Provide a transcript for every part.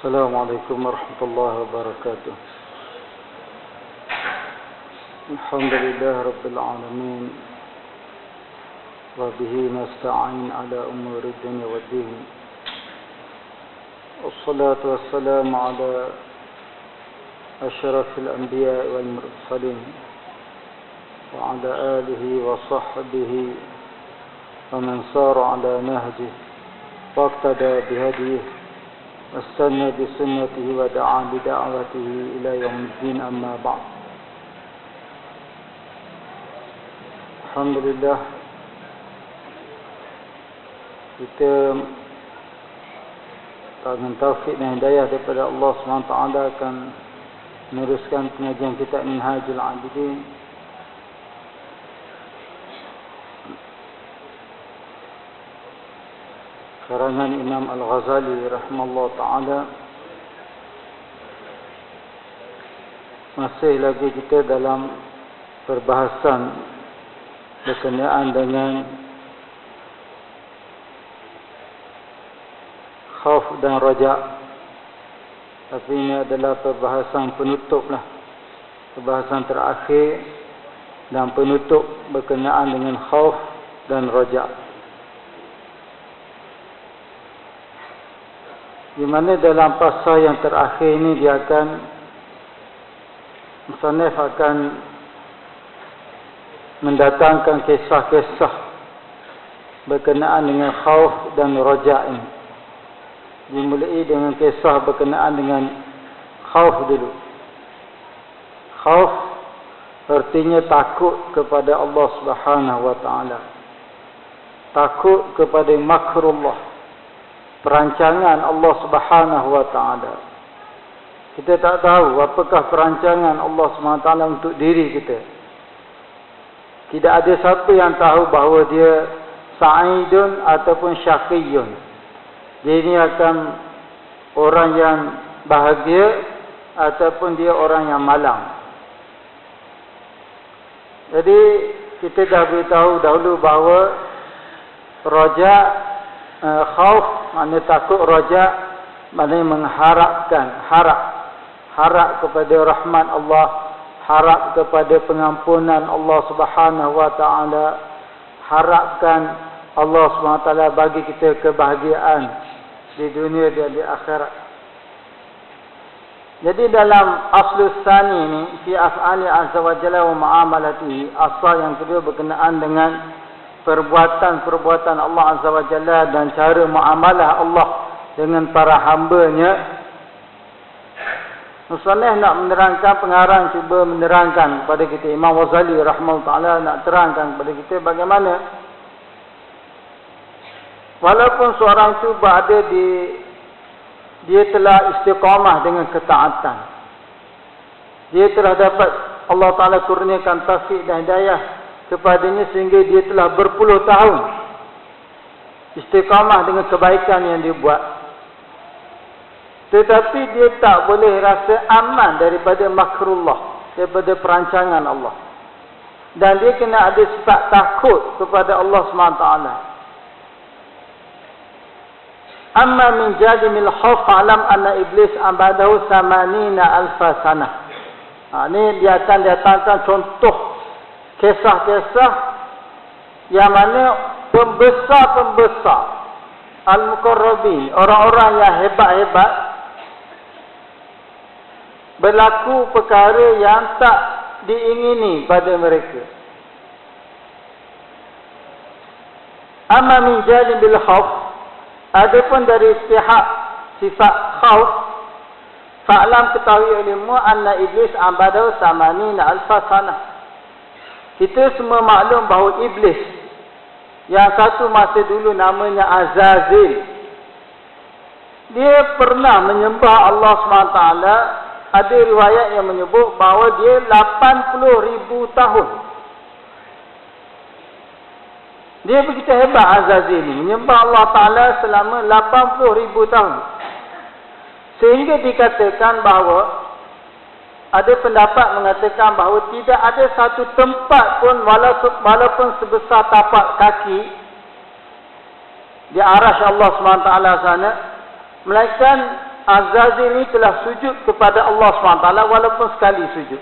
السلام عليكم ورحمة الله وبركاته. الحمد لله رب العالمين، وبه نستعين على أمور الدنيا والدين، والصلاة والسلام على أشرف الأنبياء والمرسلين وعلى آله وصحبه ومن سار على نهجه واقتدى بهديه واستنى بسنته ودعا بدعوته إلى يوم الدين. أما بعد. Alhamdulillah, kita dengan taufik dan hidayah daripada Allah SWT akan meneruskan pengajian kitab Minhajul Abidin. Karangan Imam Al-Ghazali rahimahullah ta'ala. Masih lagi kita dalam perbahasan berkenaan dengan khauf dan raja. Tapi ini adalah perbahasan penutup lah, perbahasan terakhir dan penutup berkenaan dengan khauf dan raja. Di mana dalam pasal yang terakhir ini dia akan musannif akan mendatangkan kisah-kisah berkenaan dengan khauf dan raja ini. Dimulai dengan kisah berkenaan dengan khauf dulu. Khauf artinya takut kepada Allah Subhanahu wa taala. Takut kepada makrullah, perancangan Allah Subhanahu wa taala. Kita tak tahu apakah perancangan Allah Subhanahu wa taala untuk diri kita. Tidak ada siapa yang tahu bahawa dia sa'idun ataupun syaqiyun. Dia ini akan orang yang bahagia ataupun dia orang yang malang. Jadi kita dah beritahu dahulu bahawa raja, khauf maknanya takut, raja maknanya mengharapkan, harap kepada rahmat Allah, harap kepada pengampunan Allah Subhanahu wa taala, harapkan Allah Subhanahu wa taala bagi kita kebahagiaan di dunia dan di akhirat. Jadi dalam aslus tsani ini fi af'ali azza wa jalla wa muamalatihi, asal yang kedua berkenaan dengan perbuatan-perbuatan Allah Azza wa Jalla dan cara muamalah Allah dengan para hamba-Nya. Musannif nak menerangkan, pengarang cuba menerangkan kepada kita, Imam Ghazali rahimahullah ta'ala nak terangkan kepada kita bagaimana walaupun seorang itu berada dia telah istiqamah dengan ketaatan, dia telah dapat Allah Ta'ala kurniakan taufik dan hidayah kepadanya sehingga dia telah berpuluh tahun istiqamah dengan kebaikan yang dia buat, tetapi dia tak boleh rasa aman daripada makrullah, daripada perancangan Allah, dan dia kena ada sifat takut kepada Allah SWT. Amma min jadimil khauf alam anna iblis abadahu samanina alfa sanah. Ini dia akan datangkan contoh kisah-kisah yang mana pembesar-pembesar al-muqarrabin, orang-orang yang hebat-hebat, berlaku perkara yang tak diingini pada mereka. Amma min janibil khauf, adapun dari pihak sifat khauf, fa'lam ketahui ilmu anna iblis abadahu samanina alfa sanah. Kita semua maklum bahawa iblis yang satu masa dulu namanya Azazil, dia pernah menyembah Allah SWT. Ada riwayat yang menyebut bahawa dia 80,000 tahun. Dia begitu hebat Azazil ini, menyembah Allah Ta'ala selama 80,000 tahun. Sehingga dikatakan bahawa ada pendapat mengatakan bahawa tidak ada satu tempat pun walaupun sebesar tapak kaki di arasy Allah SWT sana, melainkan Azazil ini telah sujud kepada Allah SWT walaupun sekali sujud.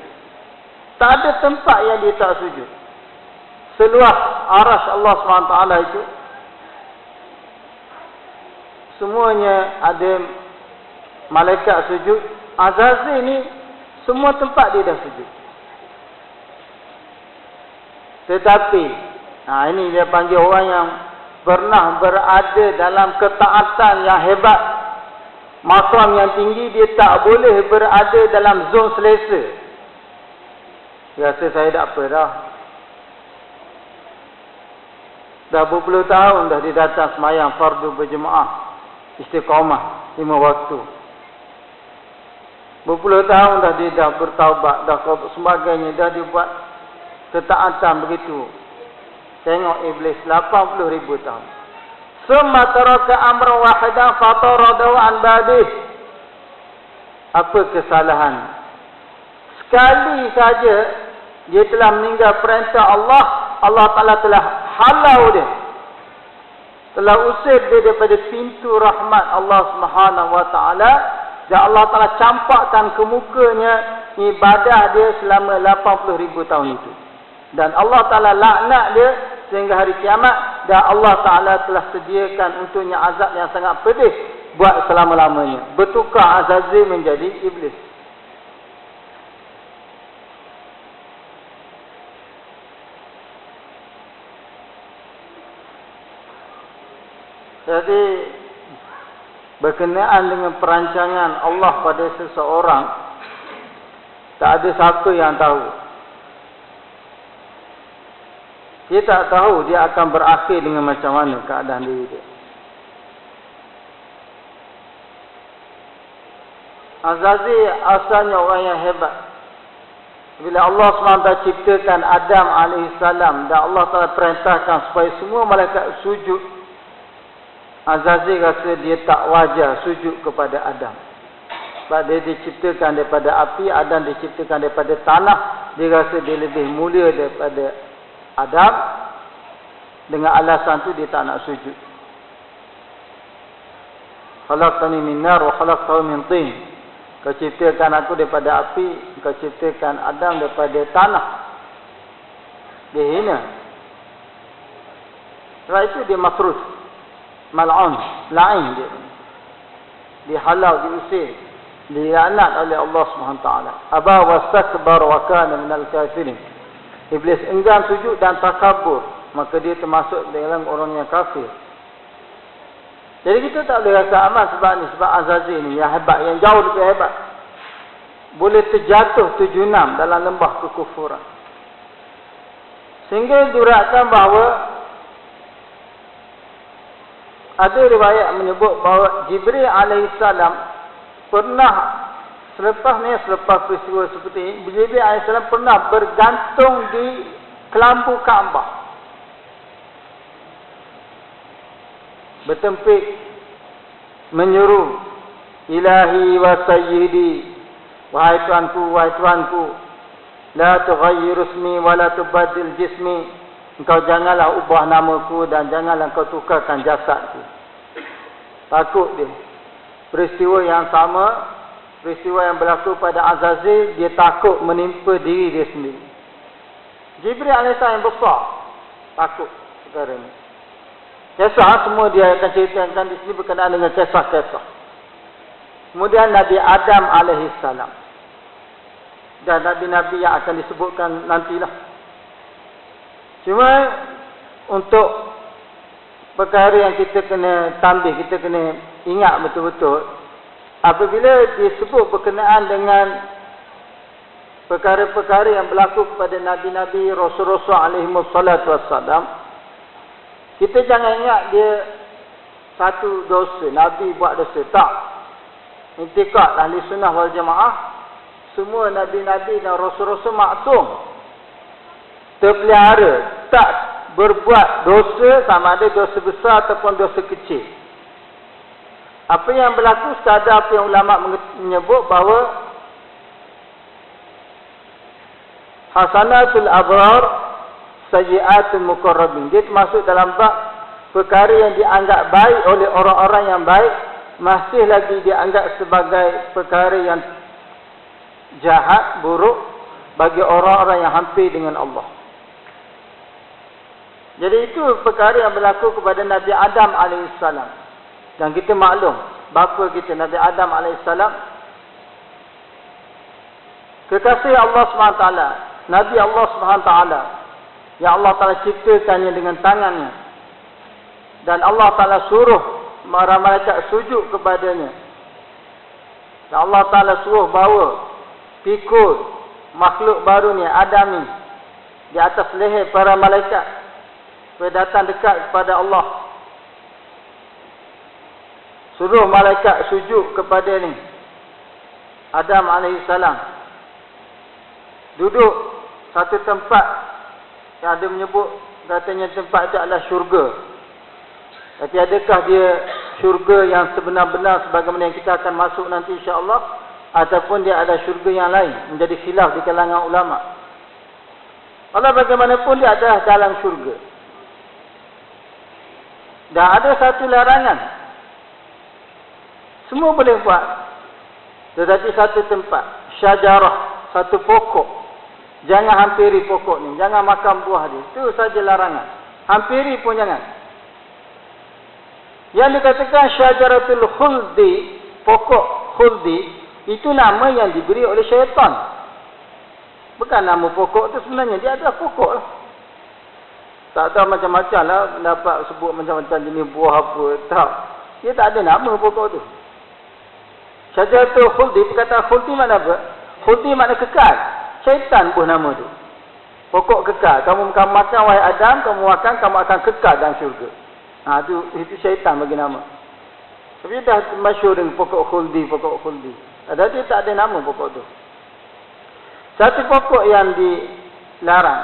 Tak ada tempat yang dia tak sujud. Seluas aras Allah SWT itu, semuanya ada malaikat sujud. Azazil ini semua tempat dia dah sujud. Tetapi ini dia panggil orang yang pernah berada dalam ketaatan yang hebat, maqam yang tinggi. Dia tak boleh berada dalam zon selesa. Rasa saya tak apa dah. Dah berpuluh tahun dah dia datang semayang fardu berjemaah istiqamah 5 waktu. Berpuluh tahun dah dia dah bertaubat, dah sebagainya, dah dia buat ketaatan begitu. Tengok iblis 80,000 tahun. Summa taraka amra wahidan fataradahu an badih. Apa kesalahan? Sekali saja dia telah meninggal perintah Allah, Allah Ta'ala telah halau dia, telah usir dia daripada pintu rahmat Allah Subhanahu Wa Ta'ala, dan Allah Ta'ala campakkan ke mukanya ibadah dia selama 80,000 tahun itu. Dan Allah Ta'ala laknat dia sehingga hari kiamat, dan Allah Ta'ala telah sediakan untuknya azab yang sangat pedih buat selama-lamanya. Bertukar Azazil menjadi iblis. Jadi berkenaan dengan perancangan Allah pada seseorang, tak ada siapa yang tahu. Dia tak tahu dia akan berakhir dengan macam mana keadaan diri dia. Azazil asalnya orang yang hebat. Bila Allah SWT ciptakan Adam AS, dan Allah Ta'ala perintahkan supaya semua malaikat sujud, Azazil rasa dia tak wajar sujud kepada Adam. Sebab dia diciptakan daripada api, Adam diciptakan daripada tanah. Dia rasa dia lebih mulia daripada Adam. Dengan alasan tu dia tak nak sujud. Khalaqtani min nar wa khalaqtahu min tin. Kau ciptakan aku daripada api, kau ciptakan Adam daripada tanah. Dia hina. Sebab itu dia makrus, mal'un, la'in dia. Dihalau, diusir, dilaknat oleh Allah SWT. Aba wastakbar wa kana minal kafirin. Iblis enggan sujud dan takabur, maka dia termasuk dalam orang yang kafir. Jadi kita tak boleh rasa aman sebab ni, sebab Azazil ni yang hebat, yang jauh lebih hebat. Boleh terjatuh terjunam dalam lembah kekufuran. Sehingga diuratkan bahawa ada riwayat menyebut bahawa Jibril alaihissalam pernah selepas peristiwa seperti ini, Jibril alaihissalam pernah bergantung di kelambu Kaabah, bertempik menyuruh, ilahi wa sayyidi, wahai Tuanku, la tughayyiru ismi wa la tubaddil jismi. Engkau janganlah ubah namaku dan janganlah engkau tukarkan jasadku. Takut dia. Peristiwa yang sama, peristiwa yang berlaku pada Azazil, dia takut menimpa diri dia sendiri. Jibril alaihissalam yang besar takut perkara ini. Kisah semua dia akan ceritakan di sini berkenaan dengan kisah-kisah. Kemudian Nabi Adam alaihissalam dan nabi-nabi yang akan disebutkan nantilah. Cuma untuk perkara yang kita kena tambah, kita kena ingat betul-betul, apabila disebut berkenaan dengan perkara-perkara yang berlaku kepada nabi-nabi, rasul-rasul alaihi wassalatu wassalam, kita jangan ingat dia satu dosa, nabi buat dosa. Tak. Intikad ahli sunnah wal jamaah, semua nabi-nabi dan rasul-rasul maksum, terpelihara, tak berbuat dosa, sama ada dosa besar ataupun dosa kecil. Apa yang berlaku sekadar apa yang ulama menyebut bahawa hasanatul abrar sayyiatul muqarrabin. Dia termasuk dalam bab perkara yang dianggap baik oleh orang-orang yang baik, masih lagi dianggap sebagai perkara yang jahat, buruk bagi orang-orang yang hampir dengan Allah. Jadi itu perkara yang berlaku kepada Nabi Adam AS. Dan kita maklum, bapa kita Nabi Adam AS, kekasih Allah SWT, Nabi Allah SWT, yang Allah Ta'ala ciptakannya dengan tangannya. Dan Allah Ta'ala suruh para malaikat sujud kepadanya. Dan Allah Ta'ala suruh bawa, pikul makhluk baru ni, Adam ni, di atas leher para malaikat, supaya datang dekat kepada Allah. Suruh malaikat sujud kepada ni, Adam AS. Duduk satu tempat yang ada menyebut, katanya tempat itu adalah syurga. Tapi adakah dia syurga yang sebenar-benar sebagaimana yang kita akan masuk nanti insya-Allah, ataupun dia ada syurga yang lain, menjadi khilaf di kalangan ulama. Allah bagaimanapun dia ada dalam syurga. Dan ada satu larangan, semua boleh buat, tetapi satu tempat, syajarah, satu pokok, jangan hampiri pokok ni, jangan makan buah dia. Itu saja larangan. Hampiri pun jangan. Yang dikatakan syajaratul khuldi, pokok khuldi, itu nama yang diberi oleh syaitan. Bukan nama pokok tu sebenarnya, dia adalah pokok lah. Tak tahu macam-macam lah, dapat sebut macam-macam jenis buah apa, tak. Dia tak ada nama pokok tu. Syajaratul khuldi, perkataan khuldi makna apa? Khuldi makna kekal. Syaitan pun nama tu. Pokok kekal. Kamu makan, wahai Adam, kamu makan, kamu akan kekal dalam syurga. Itu syaitan bagi nama. Tapi dah masyhur dengan pokok khuldi, pokok khuldi. Dia tak ada nama pokok tu. Satu pokok yang dilarang,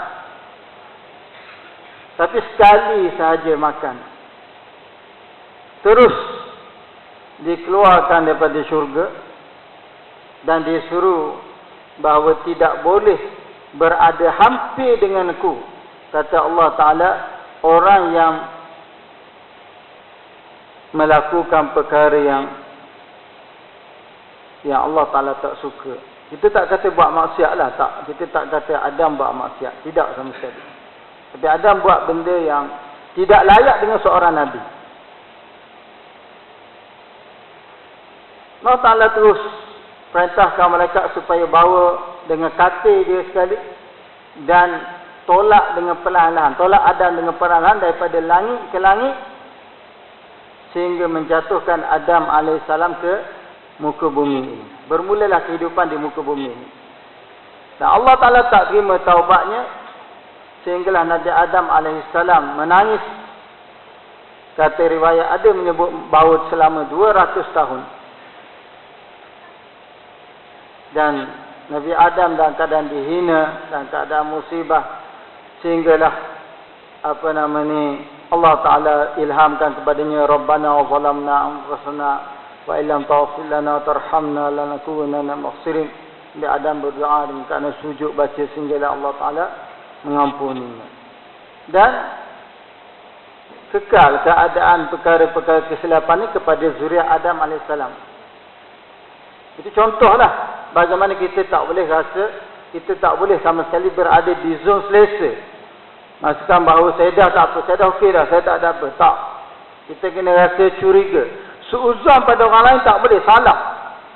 tapi sekali sahaja makan, terus dikeluarkan daripada syurga dan disuruh bahawa tidak boleh berada hampir denganku, kata Allah Ta'ala, orang yang melakukan perkara yang Allah Ta'ala tak suka. Kita tak kata buat maksiat lah, tak. Kita tak kata Adam buat maksiat, tidak sama sekali. Tapi Adam buat benda yang tidak layak dengan seorang Nabi. Allah Ta'ala terus perintahkan malaikat supaya bawa dengan katil dia sekali dan tolak dengan perlahan-lahan, tolak Adam dengan perlahan-lahan daripada langit ke langit sehingga menjatuhkan Adam AS ke muka bumi ini. Bermulalah kehidupan di muka bumi ini. Dan Allah Ta'ala tak terima taubatnya sehinggalah Nabi Adam AS menangis. Kata riwayat ada menyebut bahawa selama 200 tahun. Dan Nabi Adam dalam keadaan dihina, dalam keadaan musibah, sehinggalah Allah Ta'ala ilhamkan kepadanya, Rabbana wa zalamna anfusana wa illam taghfir lana tarhamna lanakunanna maghsirin. Nabi Adam berdoa dengan kerana sujud baca, sehinggalah Allah Ta'ala mengampuninya. Dan kekal keadaan perkara-perkara kesilapan ini kepada zuriat Adam AS. Itu contohlah bagaimana kita tak boleh rasa, kita tak boleh sama sekali berada di zon selesa. Maksudkan bahawa saya dah tak apa, saya dah okey dah, saya tak ada apa. Tak. Kita kena rasa curiga. Suuzon pada orang lain tak boleh, salah.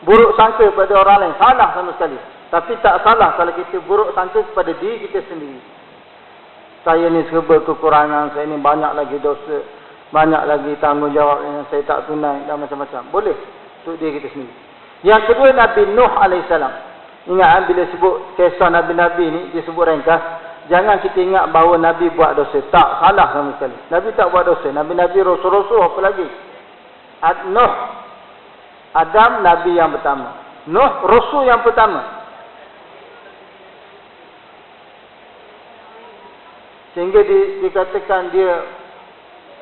Buruk sangka pada orang lain, salah sama sekali. Tapi tak salah kalau kita buruk sangka kepada diri kita sendiri. Saya ni serba kekurangan, saya ni banyak lagi dosa, banyak lagi tanggungjawab yang saya tak tunai dan macam-macam. Boleh untuk diri kita sendiri. Yang kedua, Nabi Nuh AS. Ingat bila sebut kisah Nabi-Nabi ni, dia sebut ringkas. Jangan kita ingat bahawa Nabi buat dosa. Tak, salah sama sekali. Nabi tak buat dosa. Nabi-Nabi, Rasul-Rasul, apa lagi? Nuh, Adam, Nabi yang pertama. Nuh, Rasul yang pertama. Sehingga dikatakan dia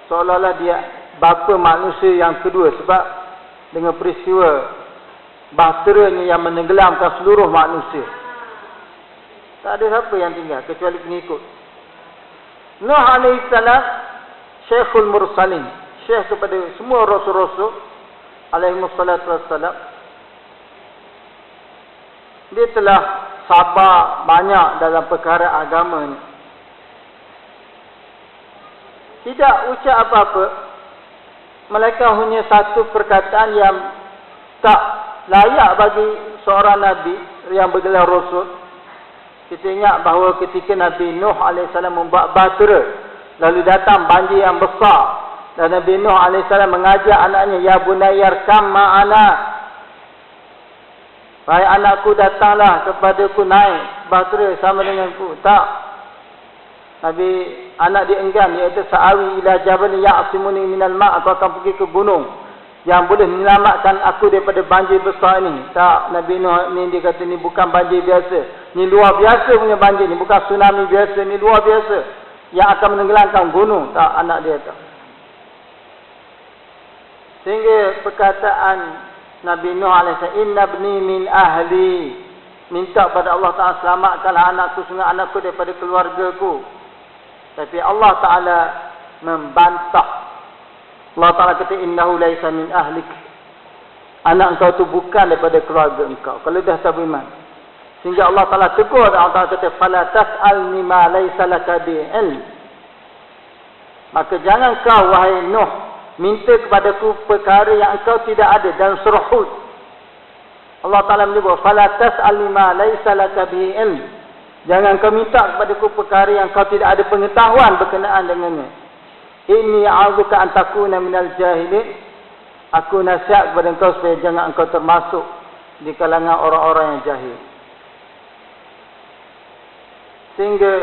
seolah-olah dia bapa manusia yang kedua. Sebab dengan peristiwa bahteranya yang menenggelamkan seluruh manusia, tak ada siapa yang tinggal kecuali pengikut. Nuh AS Syekhul Mursalin, syekh kepada semua rasul-rasul, alaihi wassalatu wassalam, dia telah sabar banyak dalam perkara agama ni. Tidak ucap apa-apa, melainkan hanya satu perkataan yang tak layak bagi seorang Nabi yang bergelar Rasul. Kita ingat bahawa ketika Nabi Nuh AS membuat bahtera, lalu datang banjir yang besar, dan Nabi Nuh AS mengajak anaknya, ya bunayyar kam ma'ana, wahai anakku, datanglah kepadaku, naik bahtera sama denganku. Tak, Nabi anak dia enggan, iaitu sa'awi ila jabal ya'simuni minal ma', aku akan pergi ke gunung yang boleh menyelamatkan aku daripada banjir besar ini. Tak, Nabi Nuh ni dia kata ni bukan banjir biasa, ni luar biasa punya banjir, ni bukan tsunami biasa, ni luar biasa yang akan menenggelamkan gunung. Tak, anak dia tak. Sehingga perkataan Nabi Nuh AS, inna ibni min ahli, minta pada Allah Ta'ala, selamatkanlah anakku, sungguh anakku daripada keluargaku. Tapi Allah Ta'ala membantah. Allah Ta'ala kata, innahu laisa min ahlik, anak engkau tu bukan daripada keluarga engkau, kalau dah tak beriman. Sehingga Allah Ta'ala tegur, Allah Ta'ala kata, fala tas'alni ma laisa laka bi'ilm, maka jangan kau wahai Nuh minta kepadaku perkara yang engkau tidak ada. Dan surah Hud Allah Ta'ala menyebut, fala tas'alni ma laisa laka bi'ilm, jangan kau minta kepadaku perkara yang kau tidak ada pengetahuan berkenaan dengannya. Inni a'udzuka an takuna minal jahilin, aku nasihat kepada engkau supaya jangan engkau termasuk di kalangan orang-orang yang jahil. Sehingga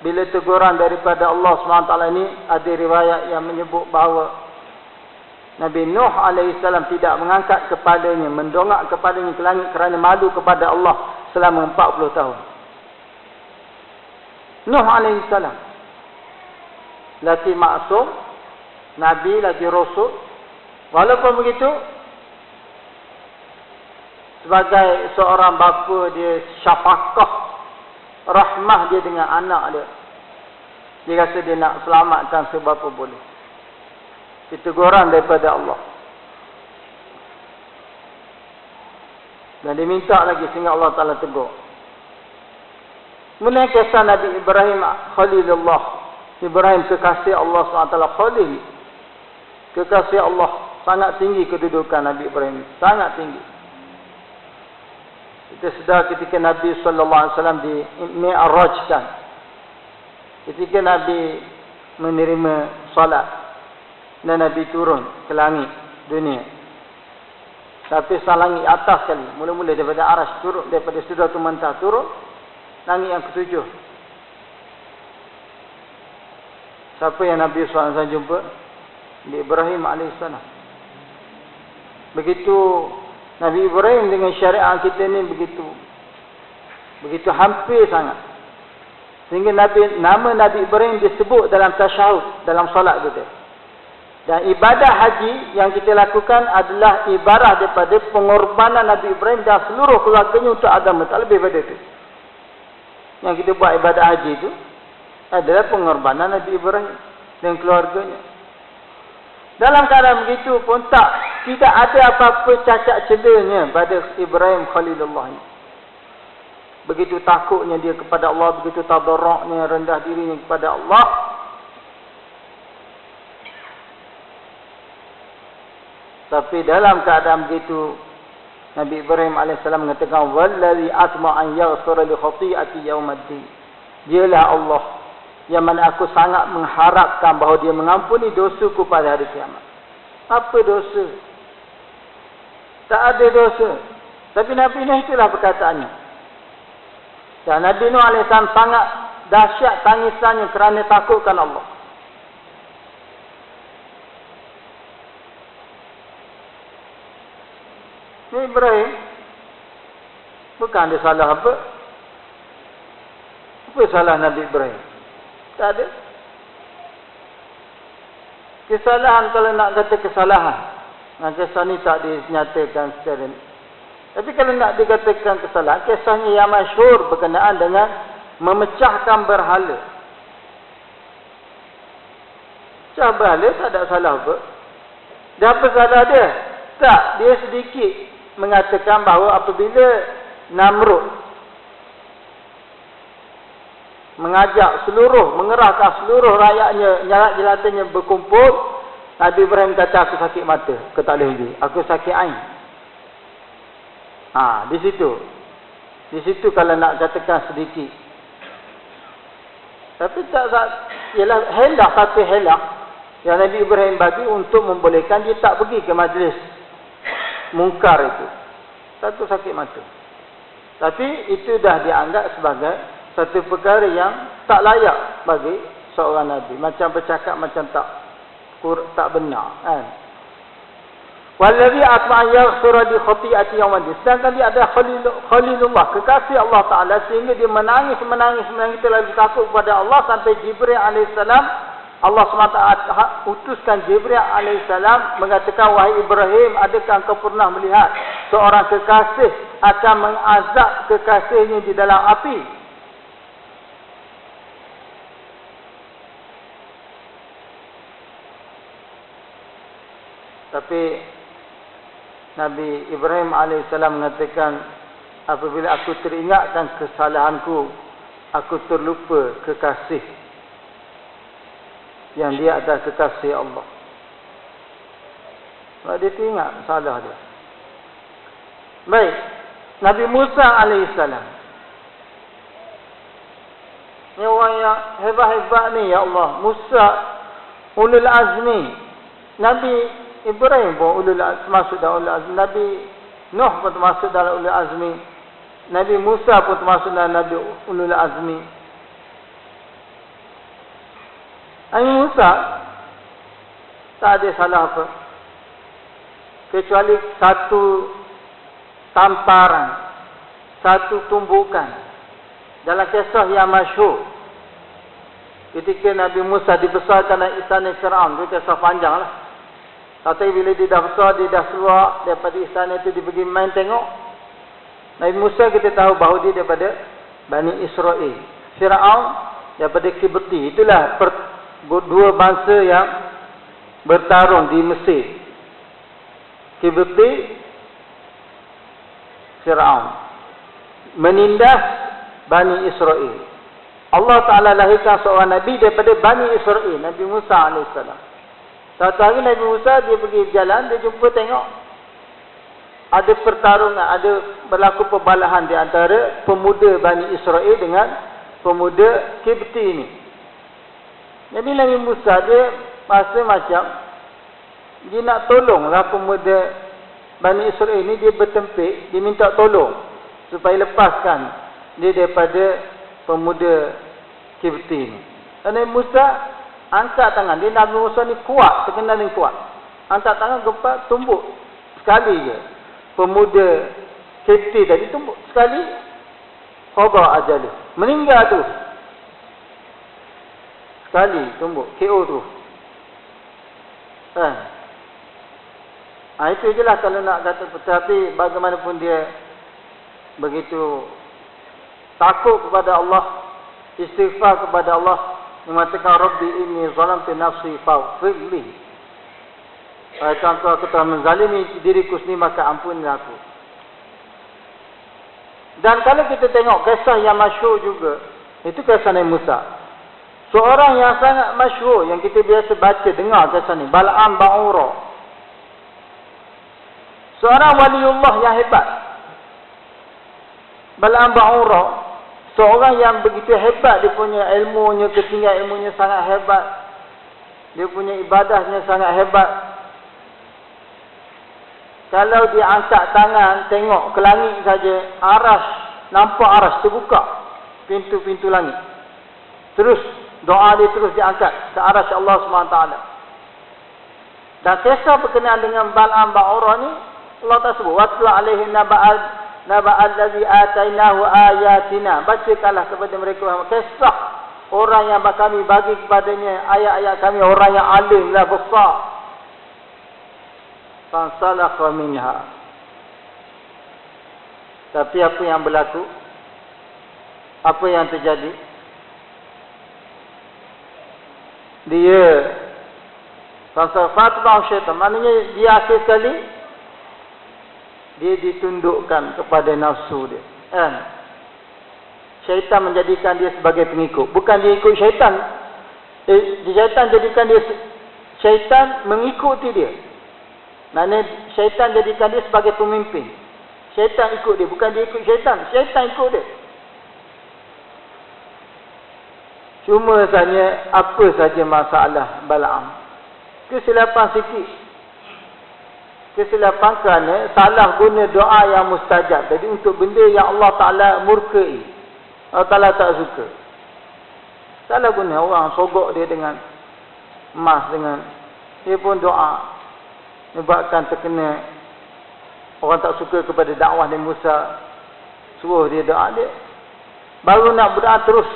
bila teguran daripada Allah SWT ini, ada riwayat yang menyebut bahawa Nabi Nuh AS tidak mengangkat kepalanya, mendongak kepalanya ke langit kerana malu kepada Allah selama 40 tahun. Nuh AS lagi maksum, Nabi, lagi Rasul. Walaupun begitu, sebagai seorang bapa, dia syafaqah, rahmah dia dengan anak dia. Dia rasa dia nak selamatkan sebab apa boleh. Diteguran daripada Allah. Dan dia minta lagi sehingga Allah Ta'ala tegur. Kemudian kisah Nabi Ibrahim Khalilullah. Ibrahim kekasih Allah SWT, Khalil, kekasih Allah. Sangat tinggi kedudukan Nabi Ibrahim, sangat tinggi. Kita sedar ketika Nabi SAW di Mi'rajkan, ketika Nabi menerima salat dan Nabi turun ke langit dunia. Tapi langit atas sekali, mula-mula daripada Arash turun, daripada Sidratul Muntaha turun, langit yang ketujuh. Siapa yang Nabi SAW jumpa? Nabi Ibrahim AS. Begitu Nabi Ibrahim dengan syariat kita ni begitu hampir sangat. Sehingga nama Nabi Ibrahim disebut dalam tasyahud, dalam solat kita. Dan ibadah haji yang kita lakukan adalah ibarat daripada pengorbanan Nabi Ibrahim dan seluruh keluarganya untuk agama. Tak lebih daripada itu. Yang kita buat ibadah haji itu adalah pengorbanan Nabi Ibrahim dan keluarganya. Dalam keadaan begitu pun tidak ada apa-apa cacat celanya pada Ibrahim Khalilullah ini. Begitu takutnya dia kepada Allah, begitu tadarruknya, rendah dirinya kepada Allah. Tapi dalam keadaan begitu, Nabi Ibrahim AS mengatakan, wallazi atma'an yaghfira li khati'ati yaumaddin, dialah Allah yang mana aku sangat mengharapkan bahawa dia mengampuni dosaku pada hari kiamat. Apa dosa? Tak ada dosa. Tapi Nabi Nuh itulah perkataannya. Dan Nabi Nuh AS sangat dahsyat tangisannya kerana takutkan Allah. Ini Ibrahim bukan ada salah apa? Apa salah Nabi Ibrahim? Tak ada. Kesalahan, kalau nak kata kesalahan, kisah ni tak dinyatakan secara ni. Tapi kalau nak dikatakan kesalahan, kisahnya yang masyhur berkenaan dengan memecahkan berhala. Pecah berhala tak ada salah apa. Dan apa salah dia? Tak, dia sedikit mengatakan bahawa apabila Namrud mengerahkan seluruh rakyatnya, nyarat jelatanya berkumpul, Nabi Ibrahim kata, aku sakit mata. Aku tak boleh pergi. Aku sakit ain. Di situ. Di situ kalau nak katakan sedikit. Tapi ialah helah, satu helah yang Nabi Ibrahim bagi untuk membolehkan dia tak pergi ke majlis mungkar itu. Satu sakit mata. Tapi itu dah dianggap sebagai satu perkara yang tak layak bagi seorang Nabi. Macam bercakap macam tak benar. Kan? Wallazi atma'a yaghfira li khati'ati yawmadin. Sedangkan dia ada Khalilullah, kekasih Allah Ta'ala, sehingga dia menangis terlalu takut kepada Allah sampai Jibril alaihissalam, Allah SWT utuskan Jibril alaihissalam mengatakan, wahai Ibrahim, adakah engkau pernah melihat seorang kekasih akan mengazab kekasihnya di dalam api? Tapi Nabi Ibrahim AS mengatakan, apabila aku teringatkan kesalahanku, aku terlupa kekasih yang dia adalah kekasih Allah. Sebab dia teringat salah dia. Baik, Nabi Musa AS, ni orang yang hebat-hebat ni, ya Allah. Musa ulul azmi. Nabi Ibrahim pun termasuk dalam ulul azmi. Nabi Nuh pun termasuk dalam ulul azmi. Nabi Musa pun termasuk dalam Nabi ulul azmi. Nabi Musa tak ada salah apa, kecuali satu tamparan, satu tumbukan dalam kisah yang masyhur. Ketika Nabi Musa dibesarkan dari istana Fir'aun, itu kisah panjang lah. Tapi bila dia dah besar, dia dah keluar daripada istana itu, dia pergi main tengok. Nabi Musa kita tahu bahawa dia daripada Bani Israel. Fir'aun daripada Kibti. Itulah dua bangsa yang bertarung di Mesir. Kibti, Fir'aun. Menindas Bani Israel. Allah Ta'ala lahirkan seorang Nabi daripada Bani Israel, Nabi Musa AS. Satu hari Nabi Musa dia pergi berjalan, dia jumpa tengok ada pertarungan, ada berlaku perbalahan di antara pemuda Bani Israel dengan pemuda Kibti ini. Jadi Nabi Musa dia rasa macam dia nak tolonglah pemuda Bani Israel ini, dia bertempik, dia minta tolong supaya lepaskan dia daripada pemuda Kibti ini. Dan Nabi Musa angkat tangan. Dia Nabi Musa ni kuat, terkenal dengan kuat. Angkat tangan, gempa, tumbuk sekali je. Pemuda Kibti tadi tumbuk sekali, qada ajalih, meninggal tu. Sekali tumbuk, KO tu. Itu je lah kalau nak kata. Tetapi bagaimanapun dia begitu takut kepada Allah, istighfar kepada Allah, mengatakan, Rabbi inni zalamtu nafsi faghfirli. Contoh, aku telah menzalimi diriku sendiri, maka ampunilah aku. Dan kalau kita tengok kisah yang masyhur juga, itu kisah Nabi Musa. Seorang yang sangat masyhur, yang kita biasa baca, dengar kisah ni, Bal'am Ba'ura. Seorang waliullah yang hebat. Bal'am Ba'ura, seorang yang begitu hebat, dia punya ilmunya, ketinggian ilmunya sangat hebat. Dia punya ibadahnya sangat hebat. Kalau dia angkat tangan, tengok ke langit saja, nampak aras terbuka, pintu-pintu langit. Terus, doa dia terus diangkat ke aras Allah SWT. Dan kisah berkenaan dengan Bal'am Ba'ura ni, Allah tak sebut. Watla alaihim naba'al ladzi atainahu ayatina. Bacakanlah kepada mereka kisah orang yang kami bagi kepadanya ayat-ayat kami, orang yang alim lah, besar. Fansalakha minha. Tapi apa yang berlaku? Apa yang terjadi? Dia fansalakha syaitan. Maknanya dia akhir sekali dia ditundukkan kepada nafsu dia. Kan? Syaitan menjadikan dia sebagai pengikut. Bukan dia ikut syaitan. Syaitan jadikan dia, syaitan mengikuti dia. Maknanya syaitan jadikan dia sebagai pemimpin. Syaitan ikut dia. Bukan dia ikut syaitan. Syaitan ikut dia. Cuma saja, apa saja masalah Bal'am? Kesilapan sikit. Kesilapan kerana salah guna doa yang mustajab. Jadi untuk benda yang Allah Ta'ala murkai, Allah Ta'ala tak suka. Salah guna, orang sogok dia dengan emas, dengan dia pun doa, menyebabkan terkena. Orang tak suka kepada dakwah Nabi Musa, suruh dia doa dia. Baru nak berdoa terus,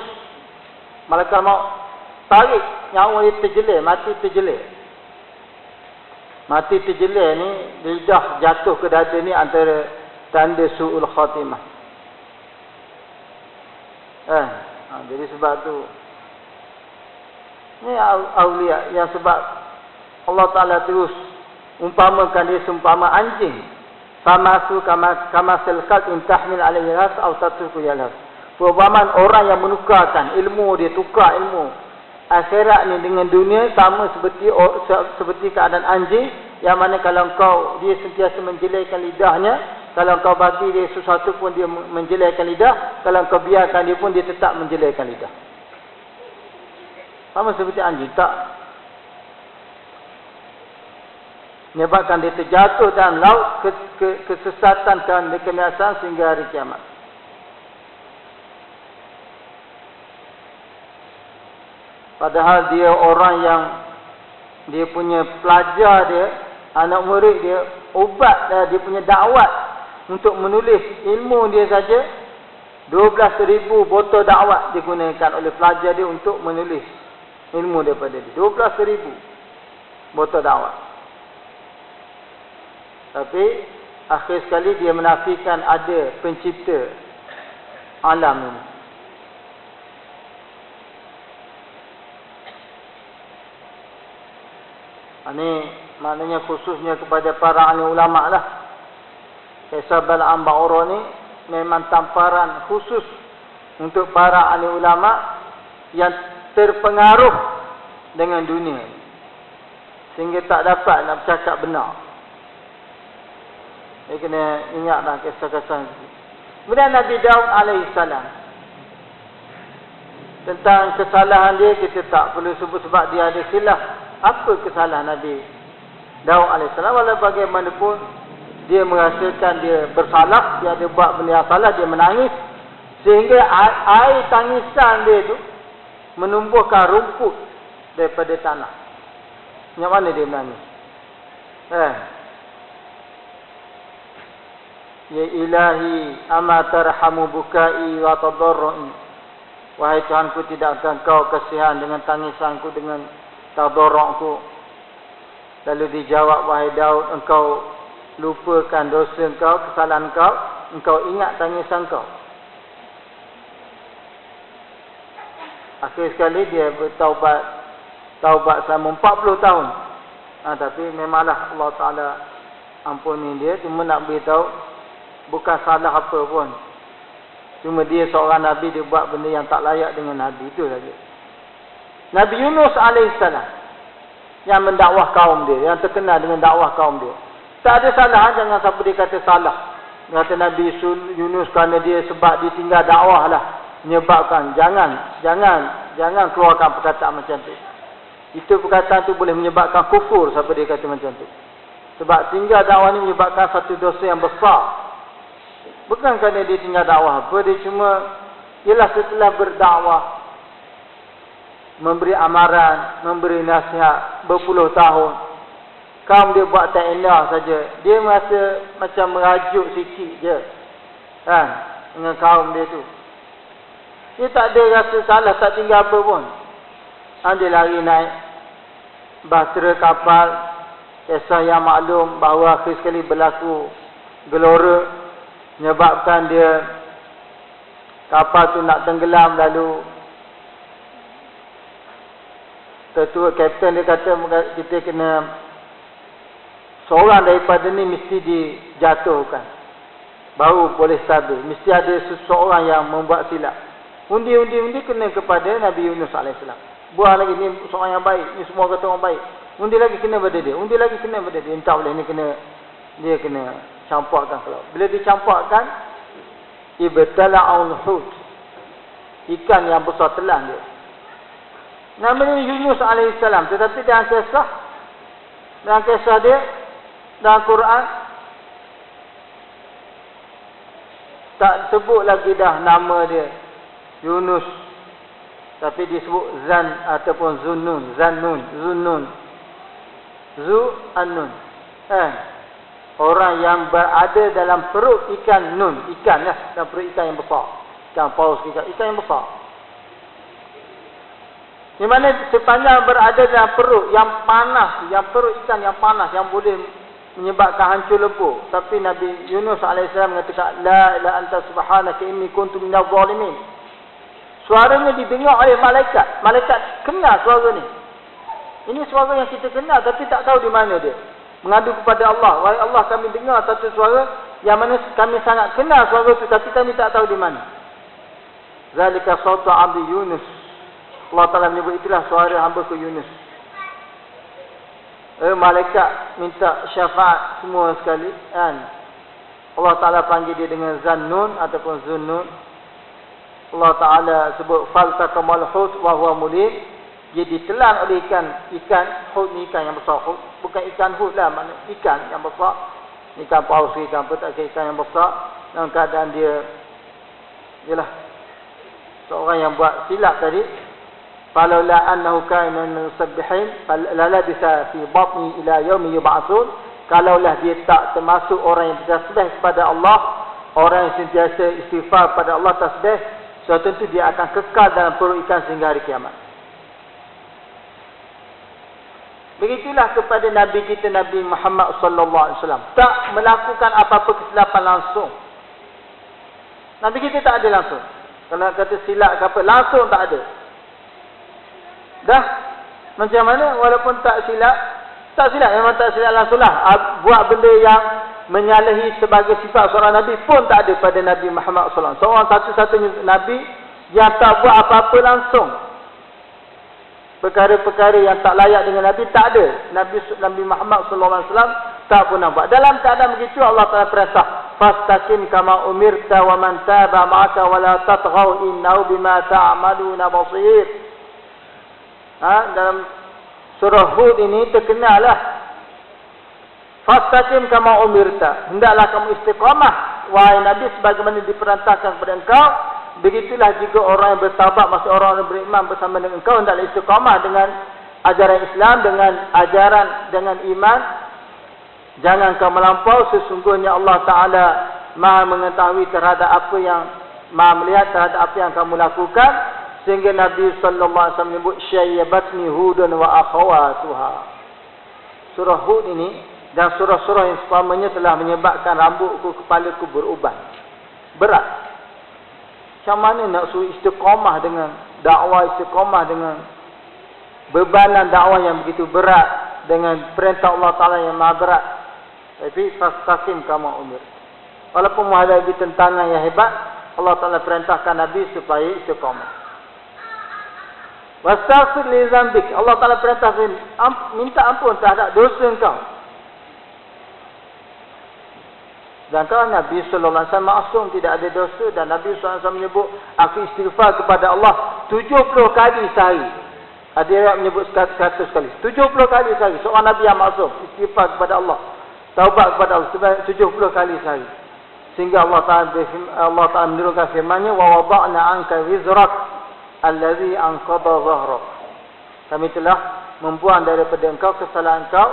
malaikat maut tarik nyawa dia, terjelir, mati terjelir. Mati terjelir ni, lidah jatuh ke dada ni antara tanda su'ul khatimah. Jadi sebab tu ni awliya yang sebab Allah Ta'ala terus umpamakan dia seumpama anjing. Famasu kama silkat intahmil alaihi ras atau tatruku yalas. Perumpamaan orang yang menukarkan ilmu dia, tukar ilmu akhirat ni dengan dunia, sama seperti keadaan anjing yang mana kalau kau dia sentiasa menjelaikan lidahnya, kalau kau bagi dia sesuatu pun dia menjelaikan lidah, kalau kau biarkan dia pun dia tetap menjelaikan lidah. Sama seperti anjing, tak menyebabkan dia terjatuh dalam laut kesesatan dan kebinasaan sehingga hari kiamat. Padahal dia orang yang dia punya pelajar dia, anak murid dia, ubat dia punya dakwat untuk menulis ilmu dia saja 12,000 botol dakwat digunakan oleh pelajar dia untuk menulis ilmu daripada dia. 12,000 botol dakwat. Tapi akhir sekali dia menafikan ada pencipta alam ini. Ini maknanya khususnya kepada para alim ulama lah. Kisah Bal'am Ba'ura ni memang tamparan khusus untuk para alim ulama yang terpengaruh dengan dunia, sehingga tak dapat nak bercakap benar. Dia kena ingatlah kisah-kisah itu. Kemudian Nabi Daud alaihissalam, tentang kesalahan dia kita tak perlu sebut sebab dia ada khilaf. Apa kesalahan Nabi Daud alaihissalam? Walau bagaimanapun dia merasakan dia bersalah, dia ada buat benda yang salah, dia menangis sehingga air tangisan dia tu menumbuhkan rumput daripada tanah. Yang mana dia menangis? Ya ilahi ama tarhamu bukai wa tadarrui. Wahai Tuhanku, tidakkah Engkau kasihan dengan tangisanku, dengan tadarrukku? Lalu dijawab, wahai Daud, engkau lupakan dosa engkau, kesalahan engkau ingat tangisan engkau. Akhir sekali dia bertaubat selama 40 tahun. Tapi memanglah Allah Ta'ala ampuni dia, cuma nak beritahu bukan salah apa pun. Cuma dia seorang Nabi, dia buat benda yang tak layak dengan Nabi, itu saja. Nabi Yunus alaihissalam yang mendakwah kaum dia, yang terkenal dengan dakwah kaum dia. Tak ada salah, jangan siapa dia kata salah. Kata Nabi Yunus kerana dia sebab dia tinggal dakwah lah menyebabkan. Jangan keluarkan perkataan macam tu. Itu perkataan tu boleh menyebabkan kufur, siapa dia kata macam tu. Sebab tinggal dakwah ni menyebabkan satu dosa yang besar. Bukan kerana dia tinggal dakwah apa, dia cuma ialah setelah berdakwah, memberi amaran, memberi nasihat berpuluh tahun, kaum dia buat tak enak saja. Dia merasa macam merajuk sikit je kan dengan kaum dia tu. Dia tak ada rasa salah, tak tinggal apa pun. Dia lari naik bahtera kapal. Kisah yang maklum bahawa akhir sekali berlaku gelora, menyebabkan dia kapal tu nak tenggelam. Lalu ketua kapten dia kata kita kena seorang daripada ni mesti dijatuhkan, baru boleh stabil. Mesti ada seseorang yang membuat silap. Undi kena kepada Nabi Yunus AS. Buah lagi, ni seorang yang baik, ni semua kata orang baik. Undi lagi kena pada dia, undi lagi kena pada dia. Entah boleh ni kena, dia kena campakkan ke laut. Bila dicampakkan, ibtala'ul hut, ikan yang besar telan dia. Namanya Yunus AS. Tetapi dalam kisah dia dalam Quran tak sebut lagi dah nama dia Yunus, tapi disebut Zan ataupun Zunnun, Zunnun, orang yang berada dalam perut ikan nun, ikan lah, dalam perut ikan yang besar, ikan paus, ikan yang besar. Di mana sepanjang berada dalam perut yang panas, yang perut ikan yang panas, yang boleh menyebabkan hancur lebur. Tapi Nabi Yunus AS mengatakan, La ilaha anta subhanaka inni kuntu minadh zalimin. Suaranya didengar oleh malaikat. Malaikat kenal suara ni. Ini suara yang kita kenal tapi tak tahu di mana dia. Mengadu kepada Allah. Wahai Allah, kami dengar satu suara yang mana kami sangat kenal suara itu tapi kami tak tahu di mana. Zalika sautu abdi Yunus. Allah Ta'ala menyebut itulah suara hamba-Ku Yunus. Malaikat minta syafaat semua sekali kan. Allah Ta'ala panggil dia dengan Zannun ataupun Zunnun. Allah Ta'ala sebut faltaqamal hut wa huwa mulim. Dia ditelan oleh ikan hut ni, ikan yang besar. Bukan ikan hut lah, maknanya ikan yang besar. Ikan paus, ikan apa, tak kira ikan yang besar. Dalam keadaan dia ialah seorang yang buat silap tadi. Falaula annahu kana min musabbihin falalabisa fi batni ila yaumi yub'atsun. Kalaulah dia tak termasuk orang yang bertasbih kepada Allah, orang yang sentiasa istighfar kepada Allah, tasbih, so tentu dia akan kekal dalam perut ikan sehingga hari kiamat. Begitulah kepada Nabi kita Nabi Muhammad sallallahu alaihi wasallam, tak melakukan apa-apa kesilapan langsung. Nabi kita tak ada langsung. Kalau kata silap ke apa, langsung tak ada. Dah macam mana, walaupun tak silap, memang tak silap langsung lah. Buat benda yang menyalahi sebagai sifat seorang Nabi pun tak ada pada Nabi Muhammad SAW. Seorang satu-satunya Nabi yang tak buat apa-apa langsung. Perkara-perkara yang tak layak dengan Nabi tak ada. Nabi Muhammad SAW tak pernah buat. Dalam keadaan begitu Allah Ta'ala perintah, fastaqim kama umirta wa man taba ma'aka wa la tatghaw innahu bima ta'maluna basir. Dalam surah Hud ini terkenal lah. Fastaqim kama umirta. Hendaklah kamu istiqamah, wahai Nabi, sebagaimana diperintahkan kepada engkau. Begitulah juga orang yang bersahabat, maksud orang yang beriman bersama dengan engkau, hendaklah istiqamah dengan ajaran Islam, dengan iman. Jangan kau melampau, sesungguhnya Allah Ta'ala Maha mengetahui terhadap apa yang, Maha melihat terhadap apa yang kamu lakukan. Sehingga Nabi sallallahu alaihi wasallam menyebut syayyabatni hudun wa akhawatuha. Surah Hud ini dan surah-surah yang sebelumnya telah menyebabkan rambutku, kepalaku beruban. Berat. Macam mana nak suruh istiqamah dengan dakwah, istiqamah dengan bebanan dakwah yang begitu berat, dengan perintah Allah Ta'ala yang maha berat. Tapi fastaqim kama umir. Walaupun menghadapi tentangan yang hebat, Allah Ta'ala perintahkan Nabi supaya istiqamah. Wastaghfir li dzambik. Allah Taala perintah minta ampun terhadap dosa engkau. Dan kalau Nabi sallallahu alaihi wasallam maksum, tidak ada dosa, dan Nabi sallallahu alaihi wasallam menyebut aku istighfar kepada Allah 70 kali sehari. Ada yang menyebut 100 kali. 70 kali sehari. Seorang Nabi yang maksum istighfar kepada Allah, taubat kepada Allah 70 kali sehari. Sehingga Allah Taala menurunkan firman-Nya, wa wada'na 'anka wizrak allazi anqadha dhahrak. Kami telah membuang daripada engkau kesalahan engkau,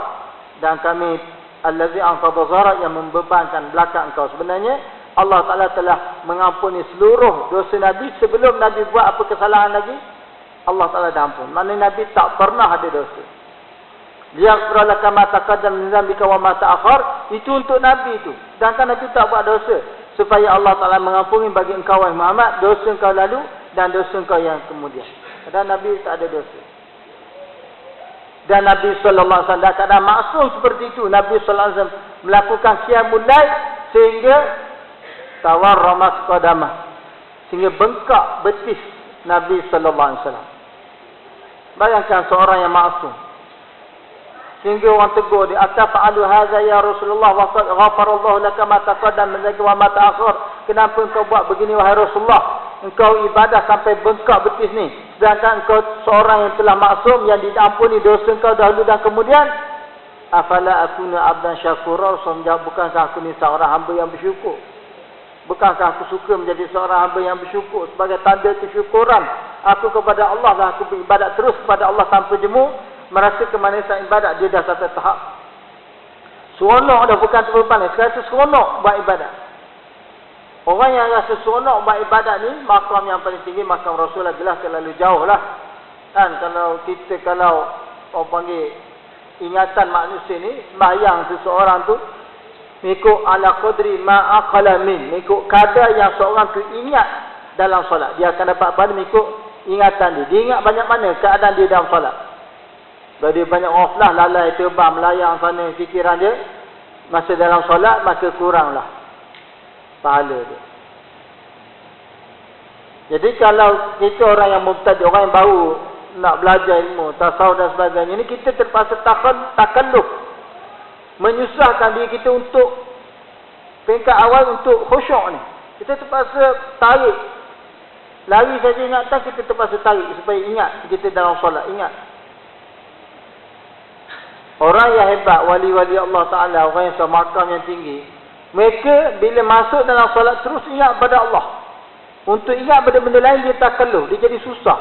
dan kami allazi anqadha dhahrak, yang membebankan belakang engkau. Sebenarnya Allah Ta'ala telah mengampuni seluruh dosa Nabi sebelum Nabi buat apa kesalahan lagi. Allah Ta'ala dah ampun. Maknanya Nabi tak pernah ada dosa. Liyaghfira laka ma taqaddama min dzambika wa ma ta'akhkhar. Itu untuk Nabi itu. Sedangkan Nabi tak buat dosa, supaya Allah Ta'ala mengampuni bagi engkau wahai Muhammad dosa engkau lalu dan dosa engkau yang kemudian. Padahal Nabi tak ada dosa. Dan Nabi sallallahu alaihi wasallam keadaan maksum seperti itu. Nabi sallallahu alaihi wasallam melakukan qiyamul lail sehingga tawarramat qadamah, sehingga bengkak betis Nabi sallallahu alaihi wasallam. Bayangkan seorang yang maksum, sehingga orang tegur dia, atafa'alu hadza ya Rasulullah wa qad ghafarallahu laka ma taqaddama min dhanbika wa ma ta'akhkhar. Kenapa engkau buat begini wahai Rasulullah? Engkau ibadah sampai bengkak betis ni, sedangkan engkau seorang yang telah maksum, yang diampuni dosa engkau dahulu dan kemudian. Afala akuna abdan syakura. Rasul menjawab, bukankah aku ni seorang hamba yang bersyukur? Bukankah aku suka menjadi seorang hamba yang bersyukur? Sebagai tanda kesyukuran aku kepada Allah, dan aku beribadat terus kepada Allah tanpa jemu, merasa kemanisan ibadat. Dia dah sampai tahap seronok dah, bukan terlalu sekarang tu seronok buat ibadat. Orang yang rasa seronok buat ibadat ni, makam yang paling tinggi makam Rasulullah, jelas terlalu jauh lah kan. Kalau orang panggil ingatan manusia ni, sembahyang seseorang tu mengikut ala qadri ma aqala min, mengikut kadar yang seorang tu ingat dalam solat, dia akan dapat pada mengikut ingatan dia. Dia ingat banyak mana keadaan dia dalam solat. Kalau dia banyak ghaflah, lalai, terbang, melayang sana fikiran dia masa dalam solat, maka kuranglah pahala dia. Jadi kalau kita orang yang mubtadi, orang yang baru nak belajar ilmu tasawuf dan sebagainya ni, kita terpaksa takalluf, menyusahkan diri kita untuk peringkat awal untuk khusyuk ni. Kita terpaksa tarik, lari saja ingatan, kita terpaksa tarik supaya ingat kita dalam solat, ingat. Orang yang hebat, wali-wali Allah Ta'ala, orang yang semakam yang tinggi, mereka bila masuk dalam solat terus ingat pada Allah. Untuk ingat benda-benda lain dia takalluf, dia jadi susah.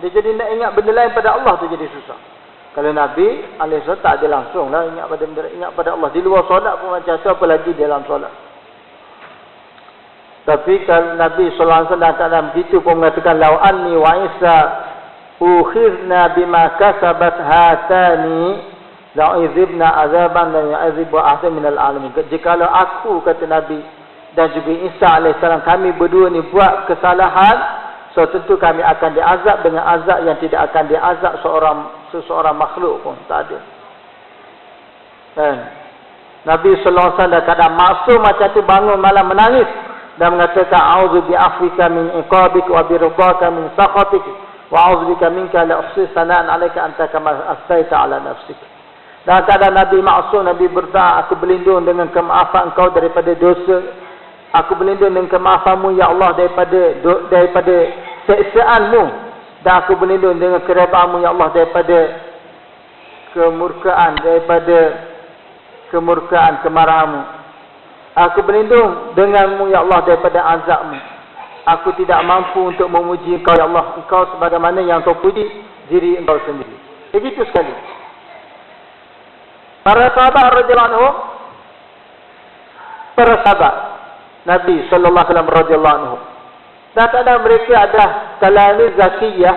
Dia jadi nak ingat benda lain pada Allah tu jadi susah. Kalau Nabi alaihissalam tak ada langsung lah ingat pada benda, ingat pada Allah. Di luar solat pun macam tu, apalagi dalam solat. Tapi kalau Nabi sallallahu alaihi wasallam dalam begitu pun mengatakan, lau anni wa Isa ukhirna bima kasabat hatani la'izibna azaban la ya'zibu ahad minal alamin. Jikalau aku, kata Nabi, dan juga Isa alaihissalam, kami berdua ni buat kesalahan, so tentu kami akan diazab dengan azab yang tidak akan diazab seseorang makhluk pun, tak ada. Dan Nabi sallallahu alaihi wasallam kadang maksum macam tu, bangun malam menangis dan mengatakan, a'udzu bi'afwika min iqabik wa biridhaka min sakhatik wa a'udzu bika minka la uhsi sana'an 'alaika anta kama asnaita 'ala nafsik. Dan kadang Nabi maksum, Nabi berdoa, aku berlindung dengan kemaafan engkau daripada dosa, aku berlindung dengan kemaafanmu ya Allah daripada seksaanmu, dan aku berlindung dengan keredaanmu ya Allah daripada kemurkaan kemarahanmu. Aku berlindung denganmu ya Allah daripada azabmu. Aku tidak mampu untuk memuji engkau ya Allah, engkau sebagaimana yang kau puji diri engkau sendiri. Begitu sekali. Para sahabat radhiyallahu anhum, para sahabat Nabi sallallahu alaihi wasallam radhiyallahu anhum, dan kadang mereka adalah talamiz zakiyah,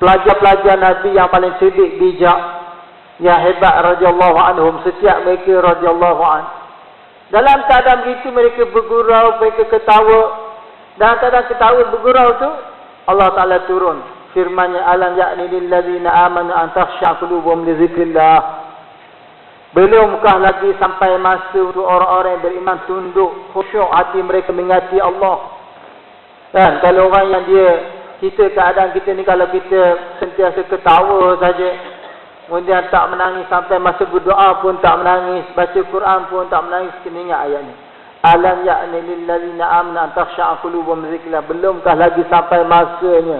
pelajar-pelajar Nabi yang paling cerdik, bijak, yang hebat radhiyallahu anhum, setiap mereka radhiyallahu an. Dalam keadaan begitu mereka bergurau, mereka ketawa. Dan kadang ketawa bergurau tu Allah Ta'ala turun firman-Nya, alam ya'ni lil ladzina amanu an takhsha qulubuhum li dzikrillah. Belumkah lagi sampai masa untuk orang-orang yang beriman tunduk, khusyuk hati mereka mengingati Allah. Dan kalau orang yang kita keadaan kita ni, kalau kita sentiasa ketawa saja, kemudian tak menangis, sampai masa berdoa pun tak menangis, baca Quran pun tak menangis, kena ingat ayat ni. Alam ya'ni lil ladzina amanu an takhsha qulubuhum li dzikrillah. Belumkah lagi sampai masanya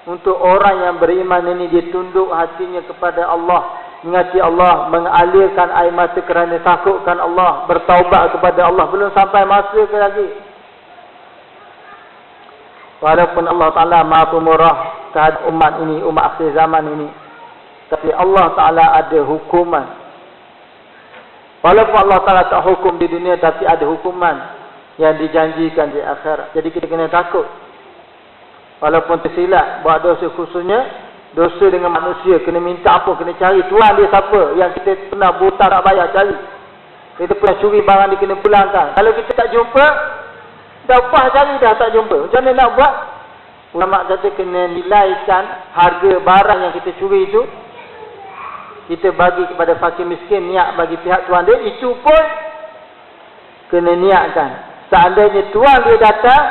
untuk orang yang beriman ini dia tunduk hatinya kepada Allah, mengingati Allah, mengalirkan air mata kerana takutkan Allah, bertaubat kepada Allah. Belum sampai masa ke lagi. Walaupun Allah Ta'ala Maha Pemurah terhadap umat ini, umat akhir zaman ini, tapi Allah Ta'ala ada hukuman. Walaupun Allah Ta'ala tak hukum di dunia, tapi ada hukuman yang dijanjikan di akhirat. Jadi kita kena takut. Walaupun tersilap buat dosa, khususnya dosa dengan manusia, kena minta apa, kena cari Tuhan dia siapa, yang kita pernah buta tak bayar, cari. Kita pernah curi barang dia, kena pulangkan. Kalau kita tak jumpa, dah upah cari dah tak jumpa, macam mana nak buat? Ulama kata kena nilaikan harga barang yang kita curi itu, kita bagi kepada fakir miskin, niat bagi pihak tuan dia, itu pun kena niatkan. Seandainya tuan dia datang,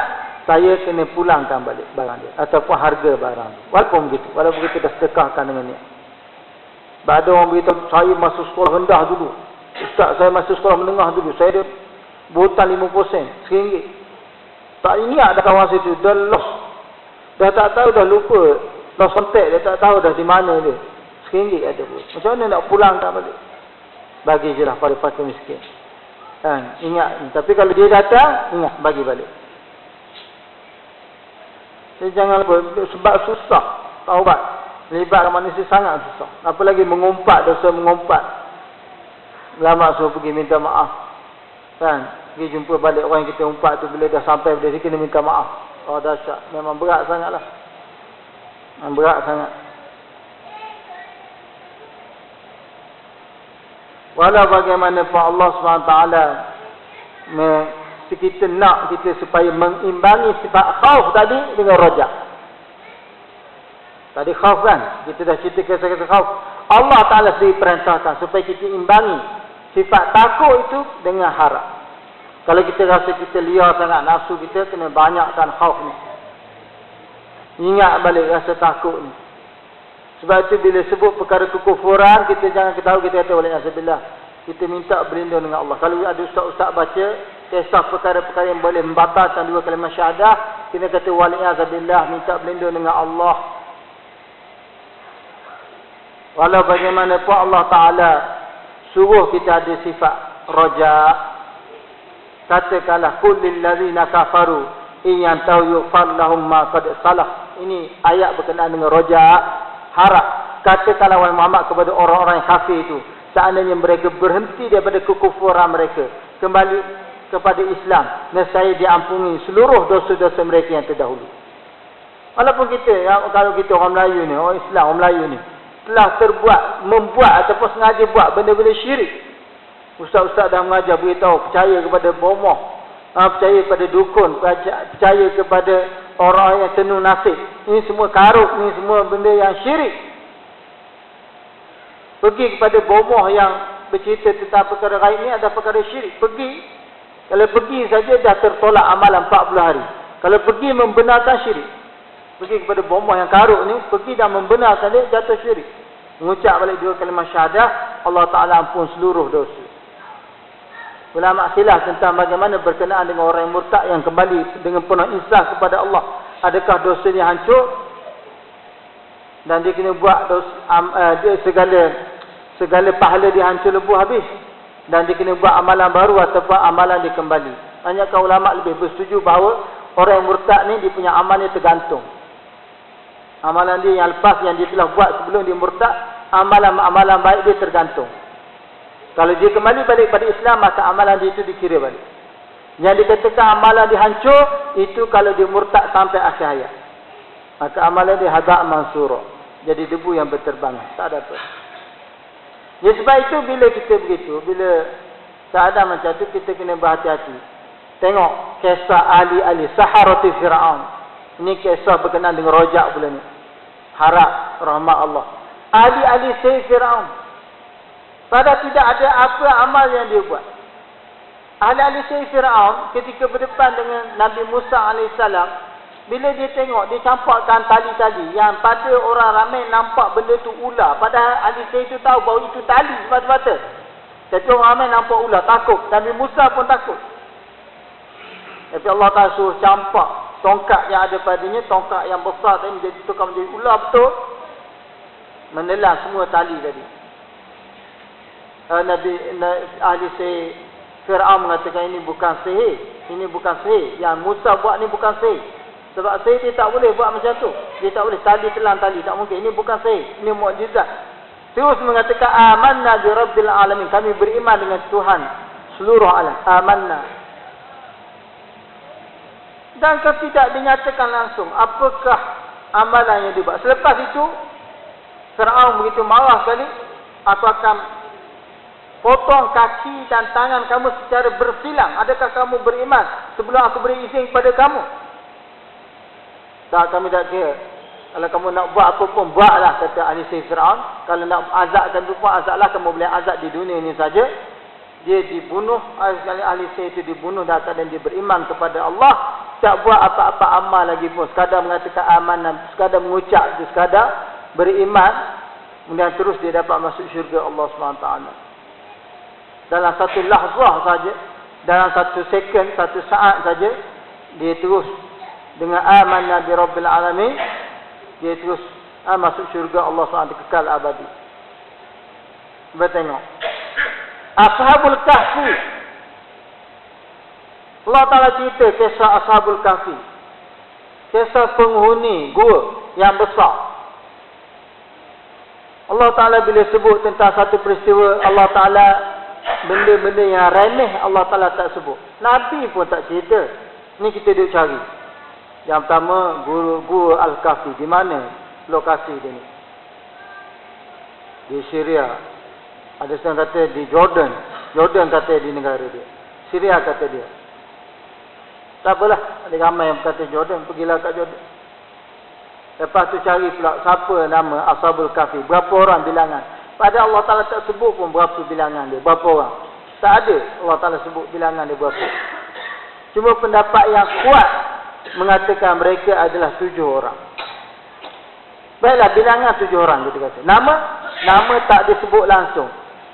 saya kena pulangkan balik barang dia ataupun harga barang. Walaupun kita dah sedekahkan dengan niat. Ada orang beritahu, saya masuk sekolah rendah dulu. Ustaz, saya masuk sekolah menengah dulu. Saya ada butan 50 sen, RM1. Tak ingat dah kawan situ, dah lost. Dah tak tahu, dah lupa. Lost contact, dah tak tahu dah di mana dia. RM1 ada pun. Macam mana nak pulangkan balik? Bagi je lah pada fakir miskin. Ingat. Tapi kalau dia datang, ingat, bagi balik. Jadi jangan lupa, sebab susah taubat. Libatkan manusia sangat susah. Apalagi mengumpat, dosa mengumpat. Lama suruh pergi minta maaf. Pergi jumpa balik orang yang kita umpat tu, bila dah sampai dia kena minta maaf. Oh dahsyat. Memang berat sangatlah. Memang berat sangat. Walau bagaimanapun Allah SWT kita nak kita supaya mengimbangi sifat khauf tadi dengan rojak. Tadi khauf kan, kita dah cerita kisah-kisah khauf. Allah Ta'ala sendiri perintahkan supaya kita imbangi sifat takut itu dengan harap. Kalau kita rasa kita liar sangat nafsu kita, kena banyakkan khauf ni. Ingat balik rasa takut ni. Sebab itu bila sebut perkara kekufuran, kita jangan ketahui, kita kata waliyahzubillah, kita minta berlindung dengan Allah. Kalau ada ustaz-ustaz baca kisah perkara-perkara yang boleh membatalkan dua kalimah syahadah, kita kata waliyahzubillah, minta berlindung dengan Allah. Walau bagaimanapun Allah Ta'ala suruh kita ada sifat roja. Katakanlah kullil ladzina kafaru in yantahu yughfar lahum ma qad salaf. Ini ayat berkenaan dengan roja, harap. Katakanlah wahai Muhammad kepada orang-orang yang kafir itu, seandainya mereka berhenti daripada kekufuran mereka, kembali kepada Islam, nescaya diampuni seluruh dosa-dosa mereka yang terdahulu. Walaupun kita, kalau kita orang Melayu ni, orang Islam, orang Melayu ni telah membuat ataupun sengaja buat benda-benda syirik. Ustaz-ustaz dah mengajar, beritahu, percaya kepada bomoh, percaya kepada dukun, percaya kepada orang yang tenung nasib. Ini semua karuk, ini semua benda yang syirik. Pergi kepada bomoh yang bercerita tentang perkara gaib ni ada perkara syirik. Pergi, kalau pergi saja dah tertolak amalan 40 hari. Kalau pergi membenarkan syirik. Pergi kepada bomoh yang karuk ni, pergi dan membenarkan dia, jatuh syirik. Mengucap balik dua kalimah syahadah, Allah Ta'ala ampun seluruh dosa. Ulama khilaf tentang bagaimana berkenaan dengan orang yang murtad yang kembali dengan penuh ikhlas kepada Allah. Adakah dosanya hancur? Dan dia kena buat dia segala pahala dia hancur lebuh habis. Dan dia kena buat amalan baru ataupun amalan dia kembali. Banyakkan ulama lebih bersetuju bahawa orang yang murtad ni dia punya amalnya tergantung. Amalan dia yang lepas yang dia telah buat sebelum dia murtad, amalan baik dia tergantung. Kalau dia kembali balik pada Islam, maka amalan dia itu dikira balik. Yang dikatakan amalan dia hancur, itu kalau dia murtad sampai akhir hayat. Maka amalan dia hada' mansura. Jadi debu yang berterbangan. Tak ada apa. Ya sebab itu bila kita begitu, bila keadaan macam itu, kita kena berhati-hati. Tengok kisah ahli-ahli Saharati Fir'aun. Ini kisah berkenaan dengan rojak pula ni. Harap rahmat Allah. Ahli-ahli Sayyid Fir'aun. Padahal tidak ada apa amal yang dia buat. Ahli-ahli Sayyid Fir'aun ketika berdepan dengan Nabi Musa AS, bila dia tengok, dia campakkan tali-tali yang pada orang ramai nampak benda tu ular. Padahal ahli Sayyid itu tahu bahawa itu tali semata-mata. Jadi orang ramai nampak ular, takut. Nabi Musa pun takut. Tapi Allah Ta'ala suruh campak tongkat yang ada padanya, tongkat yang besar tadi menjadi tukar menjadi ular betul, menelan semua tali tadi. Ahli sihir Fir'aun mengatakan ini bukan sihir, ini bukan sihir. Yang Musa buat ni bukan sihir. Sebab sihir dia tak boleh buat macam tu. Dia tak boleh tali telan tali, tak mungkin. Ini bukan sihir, ini mukjizat. Terus mengatakan amanna bi rabbil alamin, kami beriman dengan Tuhan seluruh alam. Amanna. Dan kalau tidak dinyatakan langsung apakah amalan yang dibuat. Selepas itu Fir'aun begitu marah sekali, aku akan potong kaki dan tangan kamu secara bersilang. Adakah kamu beriman sebelum aku beri izin kepada kamu? Tak, kami tak kira. Kalau kamu nak buat apa pun, buatlah, kata ahli sihir Fir'aun. Kalau nak azabkan tu pun, azablah. Kamu boleh azab di dunia ini saja. Dia dibunuh, ahli sihir itu dibunuh dan dia beriman kepada Allah. Tak buat apa-apa amal lagi pun. Sekadar mengatakan amanah, sekadar mengucap, sekadar beriman. Kemudian terus dia dapat masuk syurga Allah SWT. Dalam satu lahzah saja, dalam satu second, satu saat saja, dia terus dengan amanah bi Rabbil Alamin, dia terus masuk syurga Allah SWT, kekal abadi. Kita tengok Ashabul Kahfi. Allah Ta'ala cerita kisah Ashabul Kahfi, kisah penghuni gua yang besar. Allah Ta'ala bila sebut tentang satu peristiwa, Allah Ta'ala benda-benda yang remeh Allah Ta'ala tak sebut. Nabi pun tak cerita. Ni kita duk cari. Yang pertama, gua Al-Kahfi. Di mana lokasi dia ni? Di Syria. Ada yang kata di Jordan. Jordan kata di negara dia. Syria kata dia. Tak apalah, ada ramai yang berkata Jordan, pergilah kat Jordan. Lepas tu cari pula siapa nama Ashabul Kahfi, berapa orang bilangan. Pada Allah Ta'ala tak sebut pun berapa bilangan dia, berapa orang. Tak ada Allah Ta'ala sebut bilangan dia berapa. Cuma pendapat yang kuat mengatakan mereka adalah 7 orang. Baiklah, bilangan 7 orang kita kata. Nama tak disebut langsung.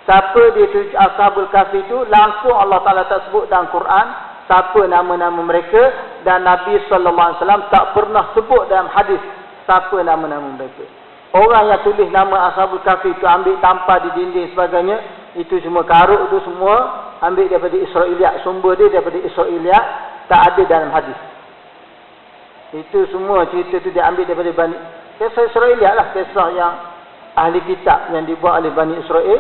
Siapa dia Ashabul Kahfi itu, langsung Allah Ta'ala tak sebut dalam Quran. Siapa nama-nama mereka, dan Nabi SAW tak pernah sebut dalam hadis siapa nama-nama mereka. Orang yang tulis nama Ashabul Kahfi itu ambil tampar di dinding sebagainya, itu semua karut, itu semua ambil daripada Israiliyat. Sumber dia daripada Israiliyat, tak ada dalam hadis. Itu semua cerita itu dia ambil daripada kisah Israiliyat lah, kisah yang ahli kitab yang dibuat oleh Bani Israel.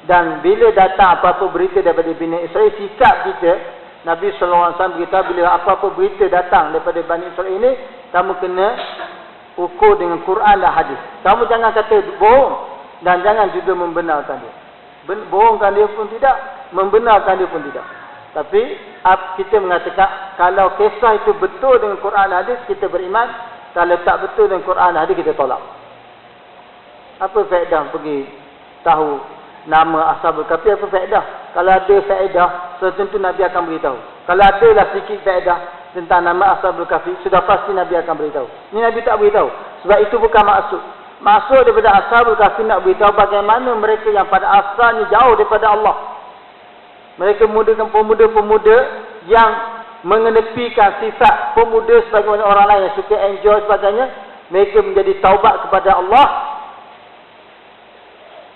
Dan bila datang apa-apa berita daripada Bani Israel, sikap kita, Nabi SAW beritahu, bila apa-apa berita datang daripada Bani Israel ini, kamu kena ukur dengan Quran dan hadis. Kamu jangan kata bohong, dan jangan juga membenarkan dia. Bohongkan dia pun tidak, membenarkan dia pun tidak. Tapi kita mengatakan, kalau kisah itu betul dengan Quran dan hadis, kita beriman. Kalau tak betul dengan Quran dan hadis, kita tolak. Apa faedah pergi tahu nama Ashabul Kahfi? Apa faedah? Kalau ada faedah, tentu Nabi akan beritahu. Kalau adalah sedikit faedah tentang nama Ashabul Kahfi, sudah pasti Nabi akan beritahu. Ini Nabi tak beritahu. Sebab itu bukan maksud. Maksud daripada Ashabul Kahfi nak beritahu bagaimana mereka yang pada asalnya jauh daripada Allah. Mereka pemuda-pemuda yang mengenepikan sifat pemuda sebagaimana orang lain yang suka enjoy sebagainya. Mereka menjadi taubat kepada Allah.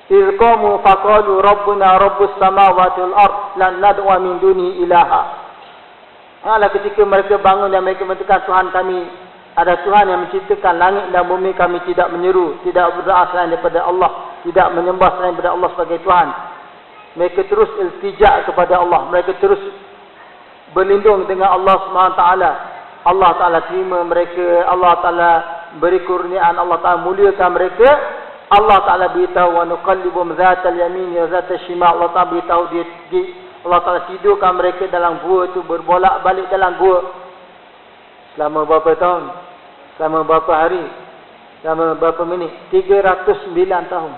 Irqamu faqalu rabbuna rabbus samawati wal ard lan nad'u min duni ilaha. Adalah ketika mereka bangun dan mereka mengatakan, Tuhan kami, ada Tuhan yang menciptakan langit dan bumi, kami tidak menyeru, tidak berdoa selain daripada Allah, tidak menyembah selain daripada Allah sebagai Tuhan. Mereka terus iltija kepada Allah, mereka terus berlindung dengan Allah SWT. Allah Ta'ala terima mereka, Allah Ta'ala beri kurniaan, Allah Ta'ala muliakan mereka. Allah Ta'ala beritahu, wa nuqallibum zatal yamin wa zatal shimal. Allah Ta'ala beritahu Allah Ta'ala tidurkan mereka dalam gua tu, berbolak balik dalam gua. Selama berapa tahun? Selama berapa hari? Selama berapa minit? 309 tahun.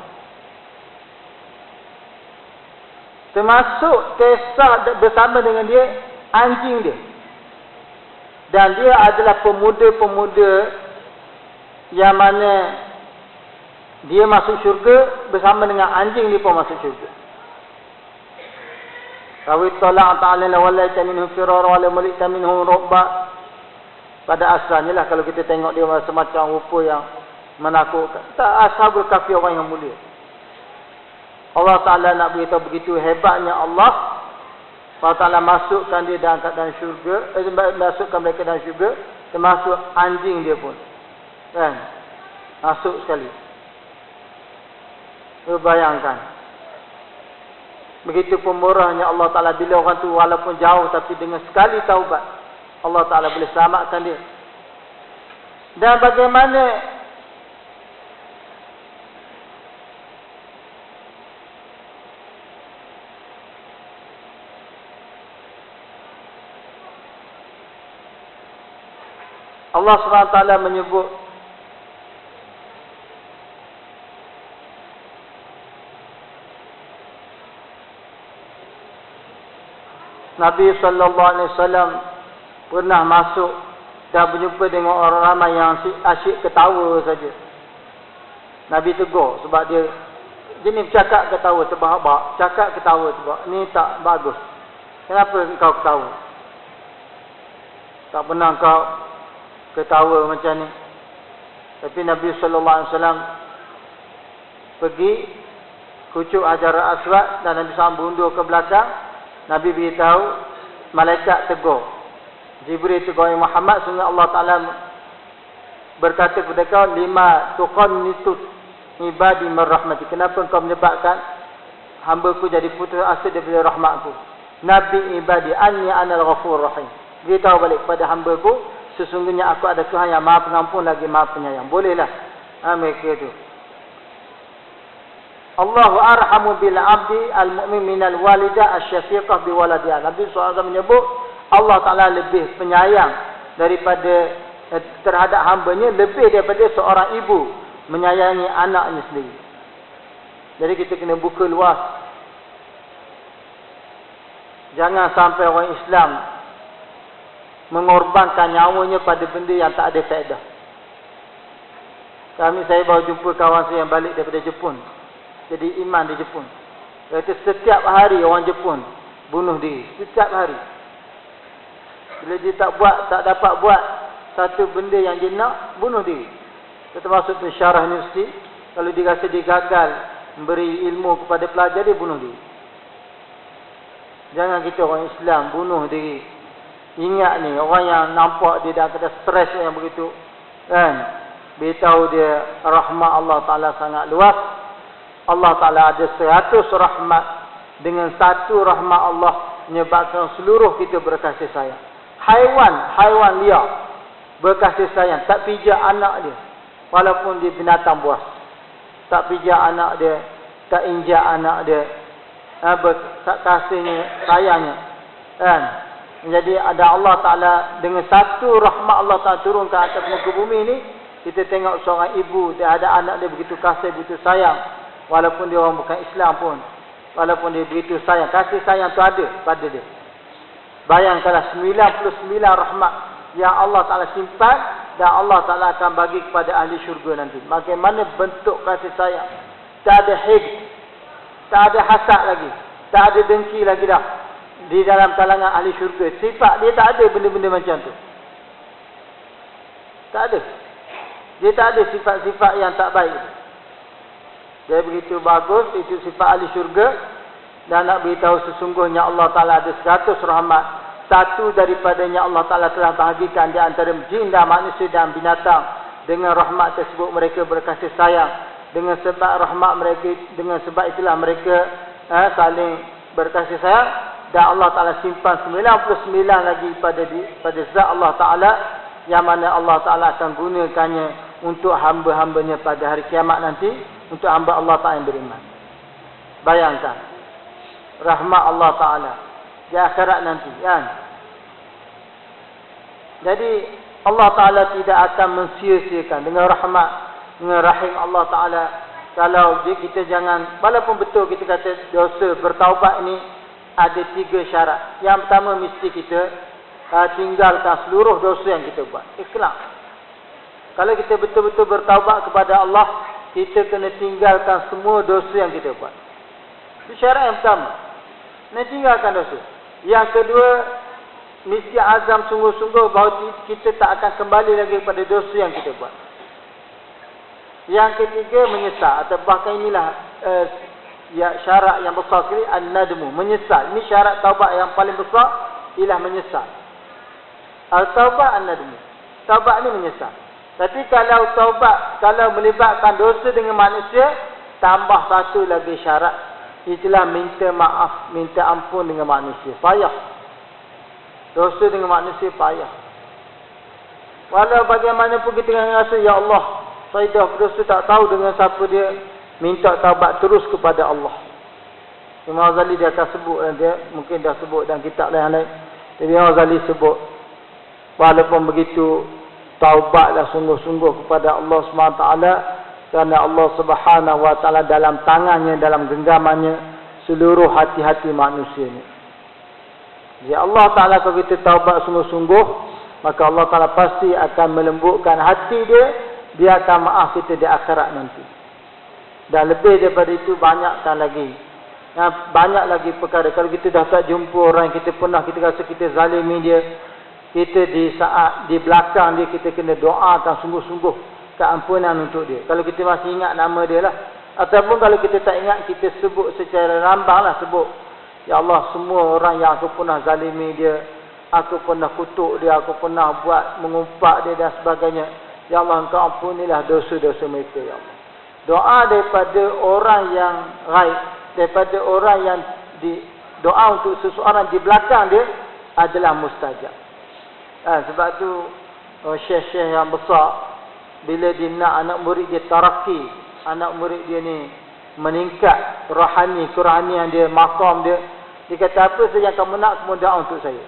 Termasuk kisah bersama dengan dia, anjing dia. Dan dia adalah pemuda-pemuda yang mana dia masuk syurga bersama dengan anjing dia pun masuk syurga. Kawit talaq ta'ala la wallaita minhum firara wa la mulita minhum rubba. Pada asalnya lah, kalau kita tengok dia semacam rupa yang menakutkan. Tak, Ashabul Kahfi orang yang mulia. Allah Ta'ala nak beritahu begitu hebatnya Allah. Allah Ta'ala masukkan dia dalam keadaan syurga, masukkan mereka dalam syurga, termasuk anjing dia pun. Kan? Masuk sekali. Bayangkan. Begitu pemurahnya Allah Ta'ala bila orang tu walaupun jauh tapi dengan sekali taubat, Allah Ta'ala boleh selamatkan dia. Dan bagaimana Allah SWT menyebut Nabi SAW pernah masuk dan berjumpa dengan orang ramai yang asyik ketawa saja. Nabi tegur sebab dia jenis cakap ketawa terbahak-bahak, cakap ketawa terbahak. Ini tak bagus. Kenapa engkau ketawa? Tak pernah engkau ketawa macam ni. Tapi Nabi SAW pergi kucuk Hajar Aswad dan Nabi SAW berundur ke belakang. Nabi beritahu, malaikat tegur. Jibril tegur Muhammad, sungguh Allah Ta'ala berkata kepada kau, lima tuqannitut ibadi merrahmati. Kenapa engkau menyebabkan hamba-Ku jadi putus asa daripada rahmat-Ku? Nabi ibadi anni anal ghafur rahim. Beritahu balik kepada hamba-Ku, sesungguhnya aku ada Tuhan yang maha pengampun lagi maha penyayang. Bolehlah mereka itu. Allahu arhamu bil abdi al-mu'min minal walidah asyafiqah bi waladiha. Nabi SAW menyebut Allah Ta'ala lebih penyayang daripada terhadap hamba-Nya, lebih daripada seorang ibu menyayangi anaknya sendiri. Jadi kita kena buka luas. Jangan sampai orang Islam mengorbankan nyawanya pada benda yang tak ada faedah. Saya baru jumpa kawan saya yang balik daripada Jepun. Jadi iman di Jepun. Kata setiap hari orang Jepun bunuh diri. Setiap hari. Bila dia tak dapat buat satu benda yang dia nak, bunuh diri. Kita masuk pensyarah universiti. Kalau dia rasa dia gagal memberi ilmu kepada pelajar, dia bunuh diri. Jangan kita orang Islam bunuh diri. Ingat ni, orang yang nampak dia dah kena stres yang begitu, kan? Beritahu dia rahmat Allah Ta'ala sangat luas. Allah Ta'ala ada 100 rahmat. Dengan satu rahmat Allah menyebabkan seluruh kita berkasih sayang. Haiwan liar berkasih sayang. Tak pijak anak dia, walaupun dia binatang buas. Tak pijak anak dia, tak injak anak dia, tak kasihnya, sayangnya, kan? Jadi ada Allah Ta'ala dengan satu rahmat Allah Ta'ala turun ke atas muka bumi ni. Kita tengok seorang ibu, dia ada anak dia begitu kasih, begitu sayang. Walaupun dia orang bukan Islam pun, walaupun dia begitu sayang, kasih sayang tu ada pada dia. Bayangkanlah 99 rahmat yang Allah Ta'ala simpan dan Allah Ta'ala akan bagi kepada ahli syurga nanti. Bagaimana bentuk kasih sayang? Tak ada hid, tak ada hasad lagi, tak ada dengki lagi dah di dalam kalangan ahli syurga. Sifat dia tak ada benda-benda macam tu. Tak ada. Dia tak ada sifat-sifat yang tak baik. Dia begitu bagus, itu sifat ahli syurga. Dan nak beritahu sesungguhnya Allah Ta'ala ada 100 rahmat. Satu daripadanya Allah Ta'ala telah bahagikan di antara jin dan manusia dan binatang. Dengan rahmat tersebut mereka berkasih sayang. Dengan sebab rahmat mereka, dengan sebab itulah mereka saling berkasih sayang. Dan Allah Ta'ala simpan 99 lagi pada zat Allah Ta'ala, yang mana Allah Ta'ala akan gunakannya untuk hamba-hambanya pada hari kiamat nanti, untuk hamba Allah Ta'ala yang beriman. Bayangkan rahmat Allah Ta'ala di akhirat nanti, kan? Jadi Allah Ta'ala tidak akan mensia-siakan dengan rahmat, dengan rahim Allah Ta'ala. Kalau kita jangan, walaupun betul kita kata dosa bertaubat ini ada 3 syarat. Yang pertama, mesti kita tinggalkan seluruh dosa yang kita buat. Ikhlas. Kalau kita betul-betul bertaubat kepada Allah, kita kena tinggalkan semua dosa yang kita buat. Itu syarat yang pertama. Nak tinggalkan dosa. Yang kedua, mesti azam sungguh-sungguh bahawa kita tak akan kembali lagi kepada dosa yang kita buat. Yang ketiga, menyesal. Atau bahkan inilah syarat yang besar sekali, an-nadmu, menyesal. Ini syarat taubat yang paling besar, ialah menyesal. Al-taubat an-nadmu. Taubat ni menyesal. Tapi kalau taubat, kalau melibatkan dosa dengan manusia, tambah satu lagi syarat, itulah minta maaf, minta ampun dengan manusia. Payah. Dosa dengan manusia payah. Walau bagaimanapun kita rasa, ya Allah, saya dah berdosa, tak tahu dengan siapa dia, minta taubat terus kepada Allah. Imam Ghazali dia akan sebut, dia mungkin dah sebut dalam kitab yang lain. Imam Ghazali sebut, walaupun begitu taubatlah sungguh-sungguh kepada Allah SWT, kerana Allah Subhanahu Wa Taala dalam tangannya, dalam genggamannya seluruh hati-hati manusia ini. Jadi Allah Ta'ala kalau kita taubat sungguh-sungguh, maka Allah Ta'ala pasti akan melembutkan hati dia. Dia akan maaf kita di akhirat nanti. Dan lebih daripada itu banyakkan lagi. Banyak lagi perkara. Kalau kita dah tak jumpa orang yang kita pernah, kita rasa kita zalimi dia, kita di saat di belakang dia, kita kena doakan sungguh-sungguh keampunan untuk dia. Kalau kita masih ingat nama dia lah. Ataupun kalau kita tak ingat, kita sebut secara rambang lah, sebut, ya Allah, semua orang yang aku pernah zalimi dia, aku pernah kutuk dia, aku pernah buat mengumpat dia dan sebagainya, ya Allah, engkau ampunilah dosa-dosa mereka, ya Allah. Doa daripada orang yang ghaib, daripada orang yang doa untuk seseorang di belakang dia adalah mustajab. Sebab tu syekh-syekh yang besar, bila dia nak anak murid dia taraqi, anak murid dia ni meningkat rohani, kerohanian dia, maqam dia, dia kata, apa saja yang kamu nak, kamu doa untuk saya.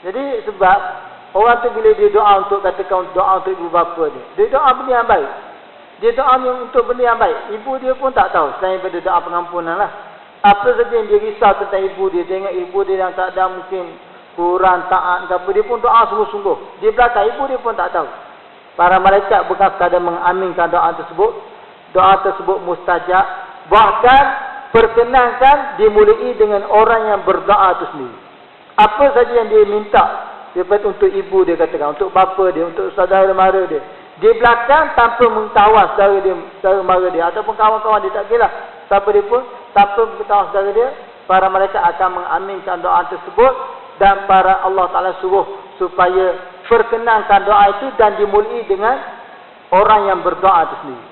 Jadi sebab orang tu bila dia doa untuk, katakan doa untuk ibu bapa dia doa benda yang baik, dia doa untuk benda yang baik, ibu dia pun tak tahu selain daripada doa pengampunan lah. Apa saja yang dia risau tentang ibu dia, tengok ibu dia yang tak ada, mungkin kurang taat ke apa, dia pun doa sungguh-sungguh. Di belakang ibu dia pun tak tahu. Para malaikat bukan sekadar mengaminkan doa tersebut mustajab, bahkan perkenankan dimulai dengan orang yang berdoa itu sendiri. Apa saja yang dia minta, daripada untuk ibu dia, katakan untuk bapa dia, untuk saudara mara dia, di belakang tanpa mengetahuan saudara mara dia ataupun kawan-kawan dia, tak kira siapa dia pun, tanpa mengetahuan saudara dia, para malaikat akan mengaminkan doa tersebut. Dan para Allah Ta'ala suruh supaya perkenankan doa itu dan dimulai dengan orang yang berdoa itu sendiri.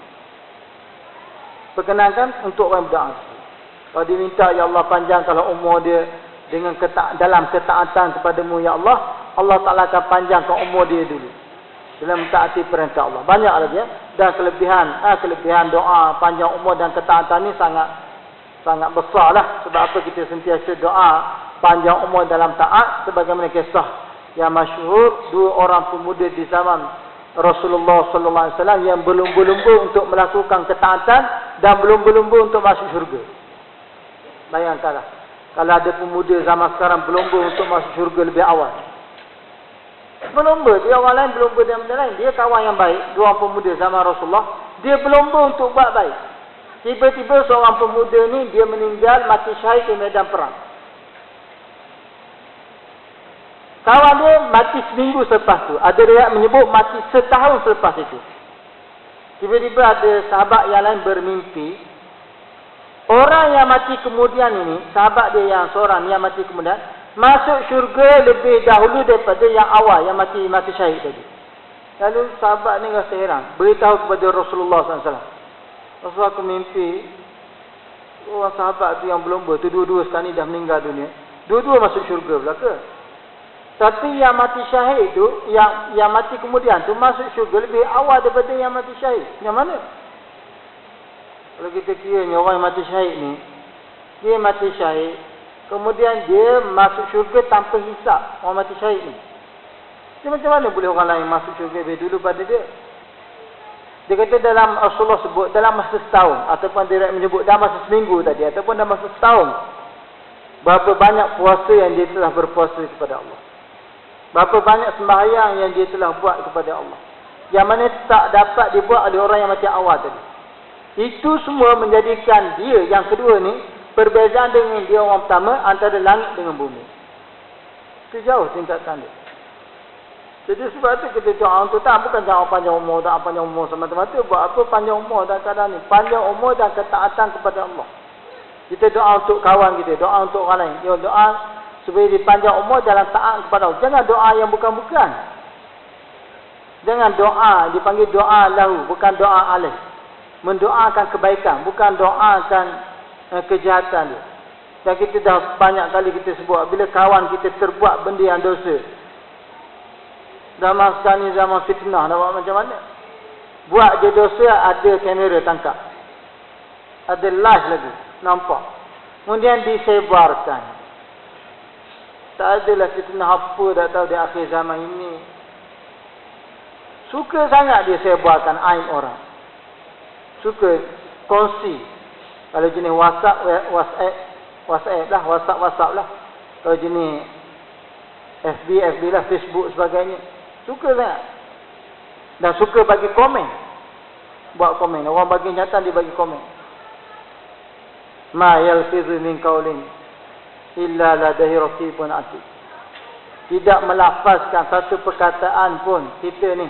Perkenankan untuk orang berdoa itu. Kalau diminta, ya Allah, panjangkanlah umur dia dengan dalam ketaatan kepadamu, ya Allah, Allah Ta'ala akan panjangkan umur dia dulu dalam mentaati perintah Allah. Banyak lagi ya. Dan kelebihan doa panjang umur dan ketaatan ini sangat besar lah. Sebab apa kita sentiasa doa panjang umur dalam taat, sebagaimana kisah yang masyhur, dua orang pemuda di zaman Rasulullah sallallahu alaihi wasallam yang berlumba-lumba untuk melakukan ketaatan dan berlumba-lumba untuk masuk syurga. Bayangkanlah kalau ada pemuda zaman sekarang berlumba untuk masuk syurga lebih awal. Berlumba, dia orang lain berlumba dengan benda lain. Dia kawan yang baik, dua orang pemuda zaman Rasulullah, dia berlumba untuk buat baik. Tiba-tiba seorang pemuda ni dia meninggal, mati syahid di medan perang. Kawan dia mati seminggu selepas tu. Ada riwayat menyebut mati setahun selepas itu. Tiba-tiba ada sahabat yang lain bermimpi, orang yang mati kemudian ini, sahabat dia yang seorang yang mati kemudian, masuk syurga lebih dahulu daripada yang awal, yang mati syahid tadi. Lalu sahabat ni rasa heran, beritahu kepada Rasulullah SAW. Rasulullah, aku mimpi orang sahabat tu yang berlumba tu, dua-dua sekarang ni dah meninggal dunia, dua-dua masuk syurga belaka. Tapi yang mati syahid tu, yang mati kemudian tu masuk syurga lebih awal daripada yang mati syahid. Yang mana? Kalau kita kiranya orang yang mati syahid ni, dia mati syahid, kemudian dia masuk syurga tanpa hisab, orang mati syahid ni. Dia macam mana boleh orang lain masuk syurga lebih dulu pada dia? Dia kata dalam Rasulullah sebut, dalam masa setahun, ataupun dia menyebut dalam masa seminggu tadi, ataupun dalam masa setahun, berapa banyak puasa yang dia telah berpuasa kepada Allah. Berapa banyak sembahyang yang dia telah buat kepada Allah, yang mana tak dapat dibuat oleh orang yang mati awal tadi. Itu semua menjadikan dia yang kedua ni, perbezaan dengan dia orang pertama antara langit dengan bumi. Itu jauh tingkatan dia. Jadi sebab tu kita doa untuk tak, bukan doa panjang umur, doa panjang umur semata-mata. Buat apa panjang umur dan keadaan ni? Panjang umur dan ketaatan kepada Allah. Kita doa untuk kawan kita, doa untuk orang lain. Dia doa supaya dipanjang umur dalam taat kepada Allah. Jangan doa yang bukan-bukan. Jangan doa, dipanggil doa lahu, bukan doa alaih. Mendoakan kebaikan, bukan doakan kejahatan dia. Dan kita dah banyak kali kita sebut, bila kawan kita terbuat benda yang dosa, zaman sekarang ni zaman fitnah, nak buat macam mana? Buat dia dosa, ada kamera tangkap, ada live lagi, nampak, kemudian disebarkan. Tak adalah fitnah apa dah tahu di akhir zaman ini. Suka sangat dia sebarkan aib orang. Suka kongsi. Kalau jenis WhatsApp lah. Kalau jenis FB lah, Facebook sebagainya. Suka sangat. Dan suka bagi komen. Buat komen. Orang bagi nyata dia bagi komen. Ma yalfizu min qaulin illa ladaihi raqibun atid. Tidak melafazkan satu perkataan pun kita ni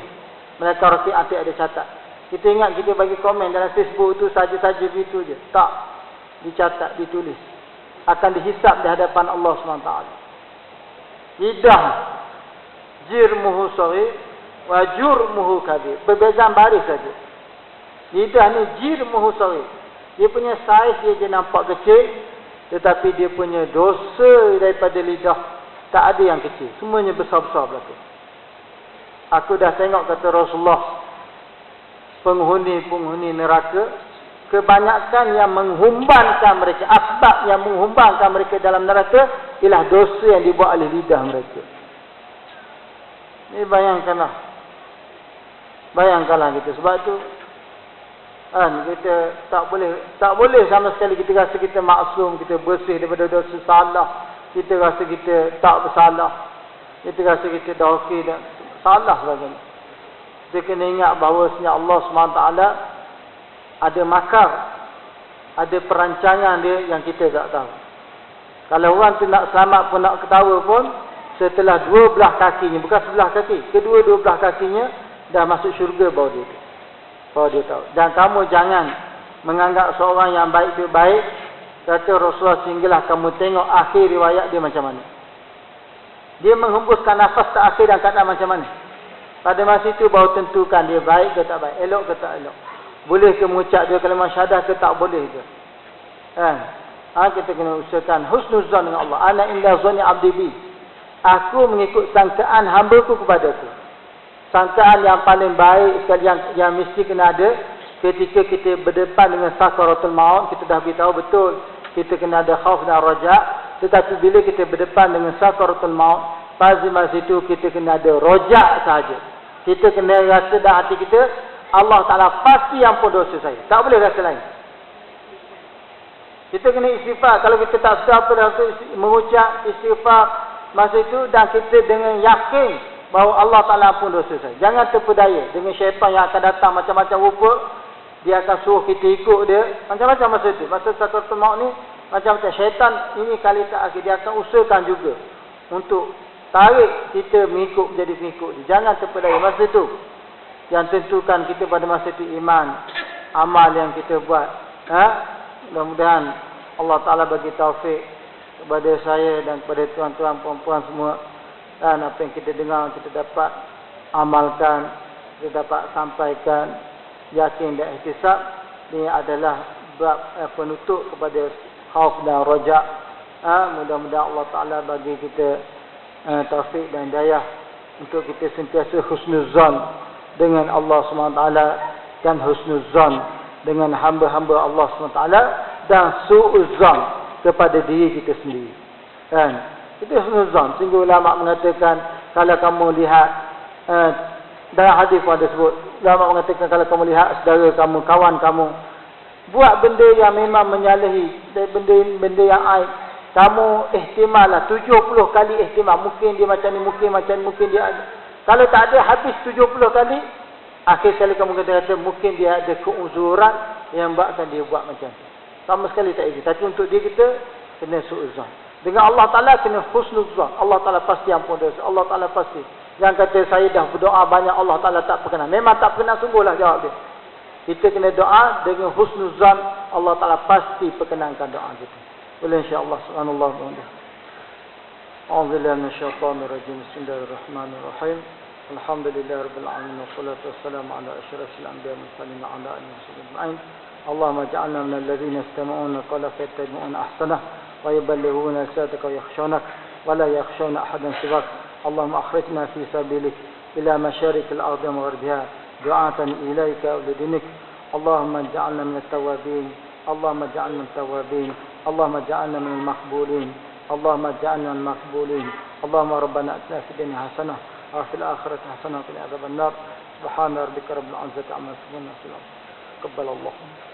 mereka raqib atid ada catat. Kita ingat kita bagi komen dalam Facebook tu saja-saja begitu je. Tak. Dicatat, ditulis. Akan dihisap di hadapan Allah SWT. Lidah jirmuhu saghir wa jurmuhu kabir. Berbezaan baris saja. Lidah ni jirmuhu saghir. Dia punya saiz dia nampak kecil, tetapi dia punya dosa daripada lidah tak ada yang kecil. Semuanya besar-besar belaka. Aku dah tengok kata Rasulullah, penghuni neraka, kebanyakan yang menghumbankan mereka, asbab yang menghumbankan mereka dalam neraka ialah dosa yang dibuat oleh lidah mereka. Ini bayangkanlah kita. Sebab tu kita tak boleh sama sekali kita rasa kita maksum, kita bersih daripada dosa salah, kita rasa kita tak bersalah, kita rasa kita dah okey dan salah sebagainya. Kita kena ingat bahawa sebenarnya Allah SWT ada makar, ada perancangan dia yang kita tak tahu. Kalau orang tu nak selamat pun, nak ketawa pun, setelah dua belah kakinya, bukan sebelah kaki, kedua-dua belah kakinya dah masuk syurga baru dia tahu. Dan kamu jangan menganggap seorang yang baik itu baik. Kata Rasulullah, sehinggalah kamu tengok akhir riwayat dia macam mana. Dia menghembuskan nafas terakhir dan keadaan macam mana. Pada masa itu baru tentukan dia baik ke tak baik, elok ke tak elok. Boleh ke mengucap dia kalimah syahadah ke tak boleh ke. Kita kena usahakan husnuzan dengan Allah. Ana inda zanni abdi bi. Aku mengikut sangkaan hamba-Ku kepada-Ku. Sangkaan yang paling baik sekali yang mesti kena ada ketika kita berdepan dengan sakaratul maut. Kita dah beritahu betul kita kena ada khauf dan raja. Tetapi bila kita berdepan dengan sakaratul maut, pada masa itu kita kena ada rojak sahaja. Kita kena rasa dalam hati kita, Allah Ta'ala pasti ampun dosa saya. Tak boleh rasa lain. Kita kena istighfar. Kalau kita tak sedar pada mengucap istighfar masa itu, dan kita dengan yakin bahawa Allah Ta'ala ampun dosa saya. Jangan terpedaya dengan syaitan yang akan datang macam-macam rupa. Dia akan suruh kita ikut dia. Macam-macam masa itu. Masa sakaratul maut ni, macam-macam syaitan ini kali terakhir. Dia akan usahakan juga untuk tarik kita mengikut, menjadi pengikut dia. Jangan terpedaya masa itu. Yang tentukan kita pada masa itu iman, amal yang kita buat. Mudah-mudahan Allah Ta'ala bagi taufik kepada saya dan kepada tuan-tuan, puan-puan semua. Dan apa yang kita dengar, kita dapat amalkan, kita dapat sampaikan, yakin dan ihtisab. Ini adalah bab penutup kepada khauf dan rojak. Mudah-mudahan Allah Ta'ala bagi kita taufik dan hidayah untuk kita sentiasa husnuzan dengan Allah SWT dan husnuzan dengan hamba-hamba Allah SWT dan su'uzan kepada diri kita sendiri. Itu husnuzan. Sehingga ulama mengatakan, kalau kamu lihat dalam hadis pun ada sebut, ulama mengatakan kalau kamu lihat saudara kamu, kawan kamu buat benda yang memang menyalahi, benda yang aib, kamu ihtimal lah 70 kali ihtimal. Mungkin dia macam ni, mungkin dia ada. Kalau tak ada habis 70 kali, akhir sekali kamu kata mungkin dia ada keuzuran yang buatkan dia buat macam tu. Sama sekali tak ada. Tapi untuk dia kita kena su'uzan. Dengan Allah Ta'ala kena husnuzan. Allah Ta'ala pasti ampun dosa. Allah Ta'ala pasti. Yang kata saya dah berdoa banyak, Allah Ta'ala tak perkenan. Memang tak perkenan, sungguhlah jawab dia. Kita kena doa dengan husnuzan. Allah Ta'ala pasti perkenankan doa kita. Boleh insyaAllah. Subhanallah. A'udzubillahi minasyaitonir rajim. Bismillahirrahmanirrahim. Alhamdulillah rabbil alamin wassalatu wassalamu ala asyrafil anbiya'i wal mursalin wa ala alihi wasallam. Allahumma ja'alna minal ladzina yastami'una qawla fayattabi'una ahsanah wa yuballighuna risalataka wa yakhshawnak wa la yakhshawna ahadan siwak. Allahumma akhrijna fi sabilik ila masyarikil ardi wa maghribiha du'atan ilaika wa lidinik. Allahumma ja'alna minat tawwabin. Allahumma ja'alna minat tawwabin. Allahumma ja'alna minal maqbulin. Allahumma ja'alna minal maqbulin. Allahumma rabbana atina fid dunya hasanah wa fil akhirati hasanah wa qina adzabannar. Subhana rabbika rabbil izzati amma yasifun. Qabbalallahu.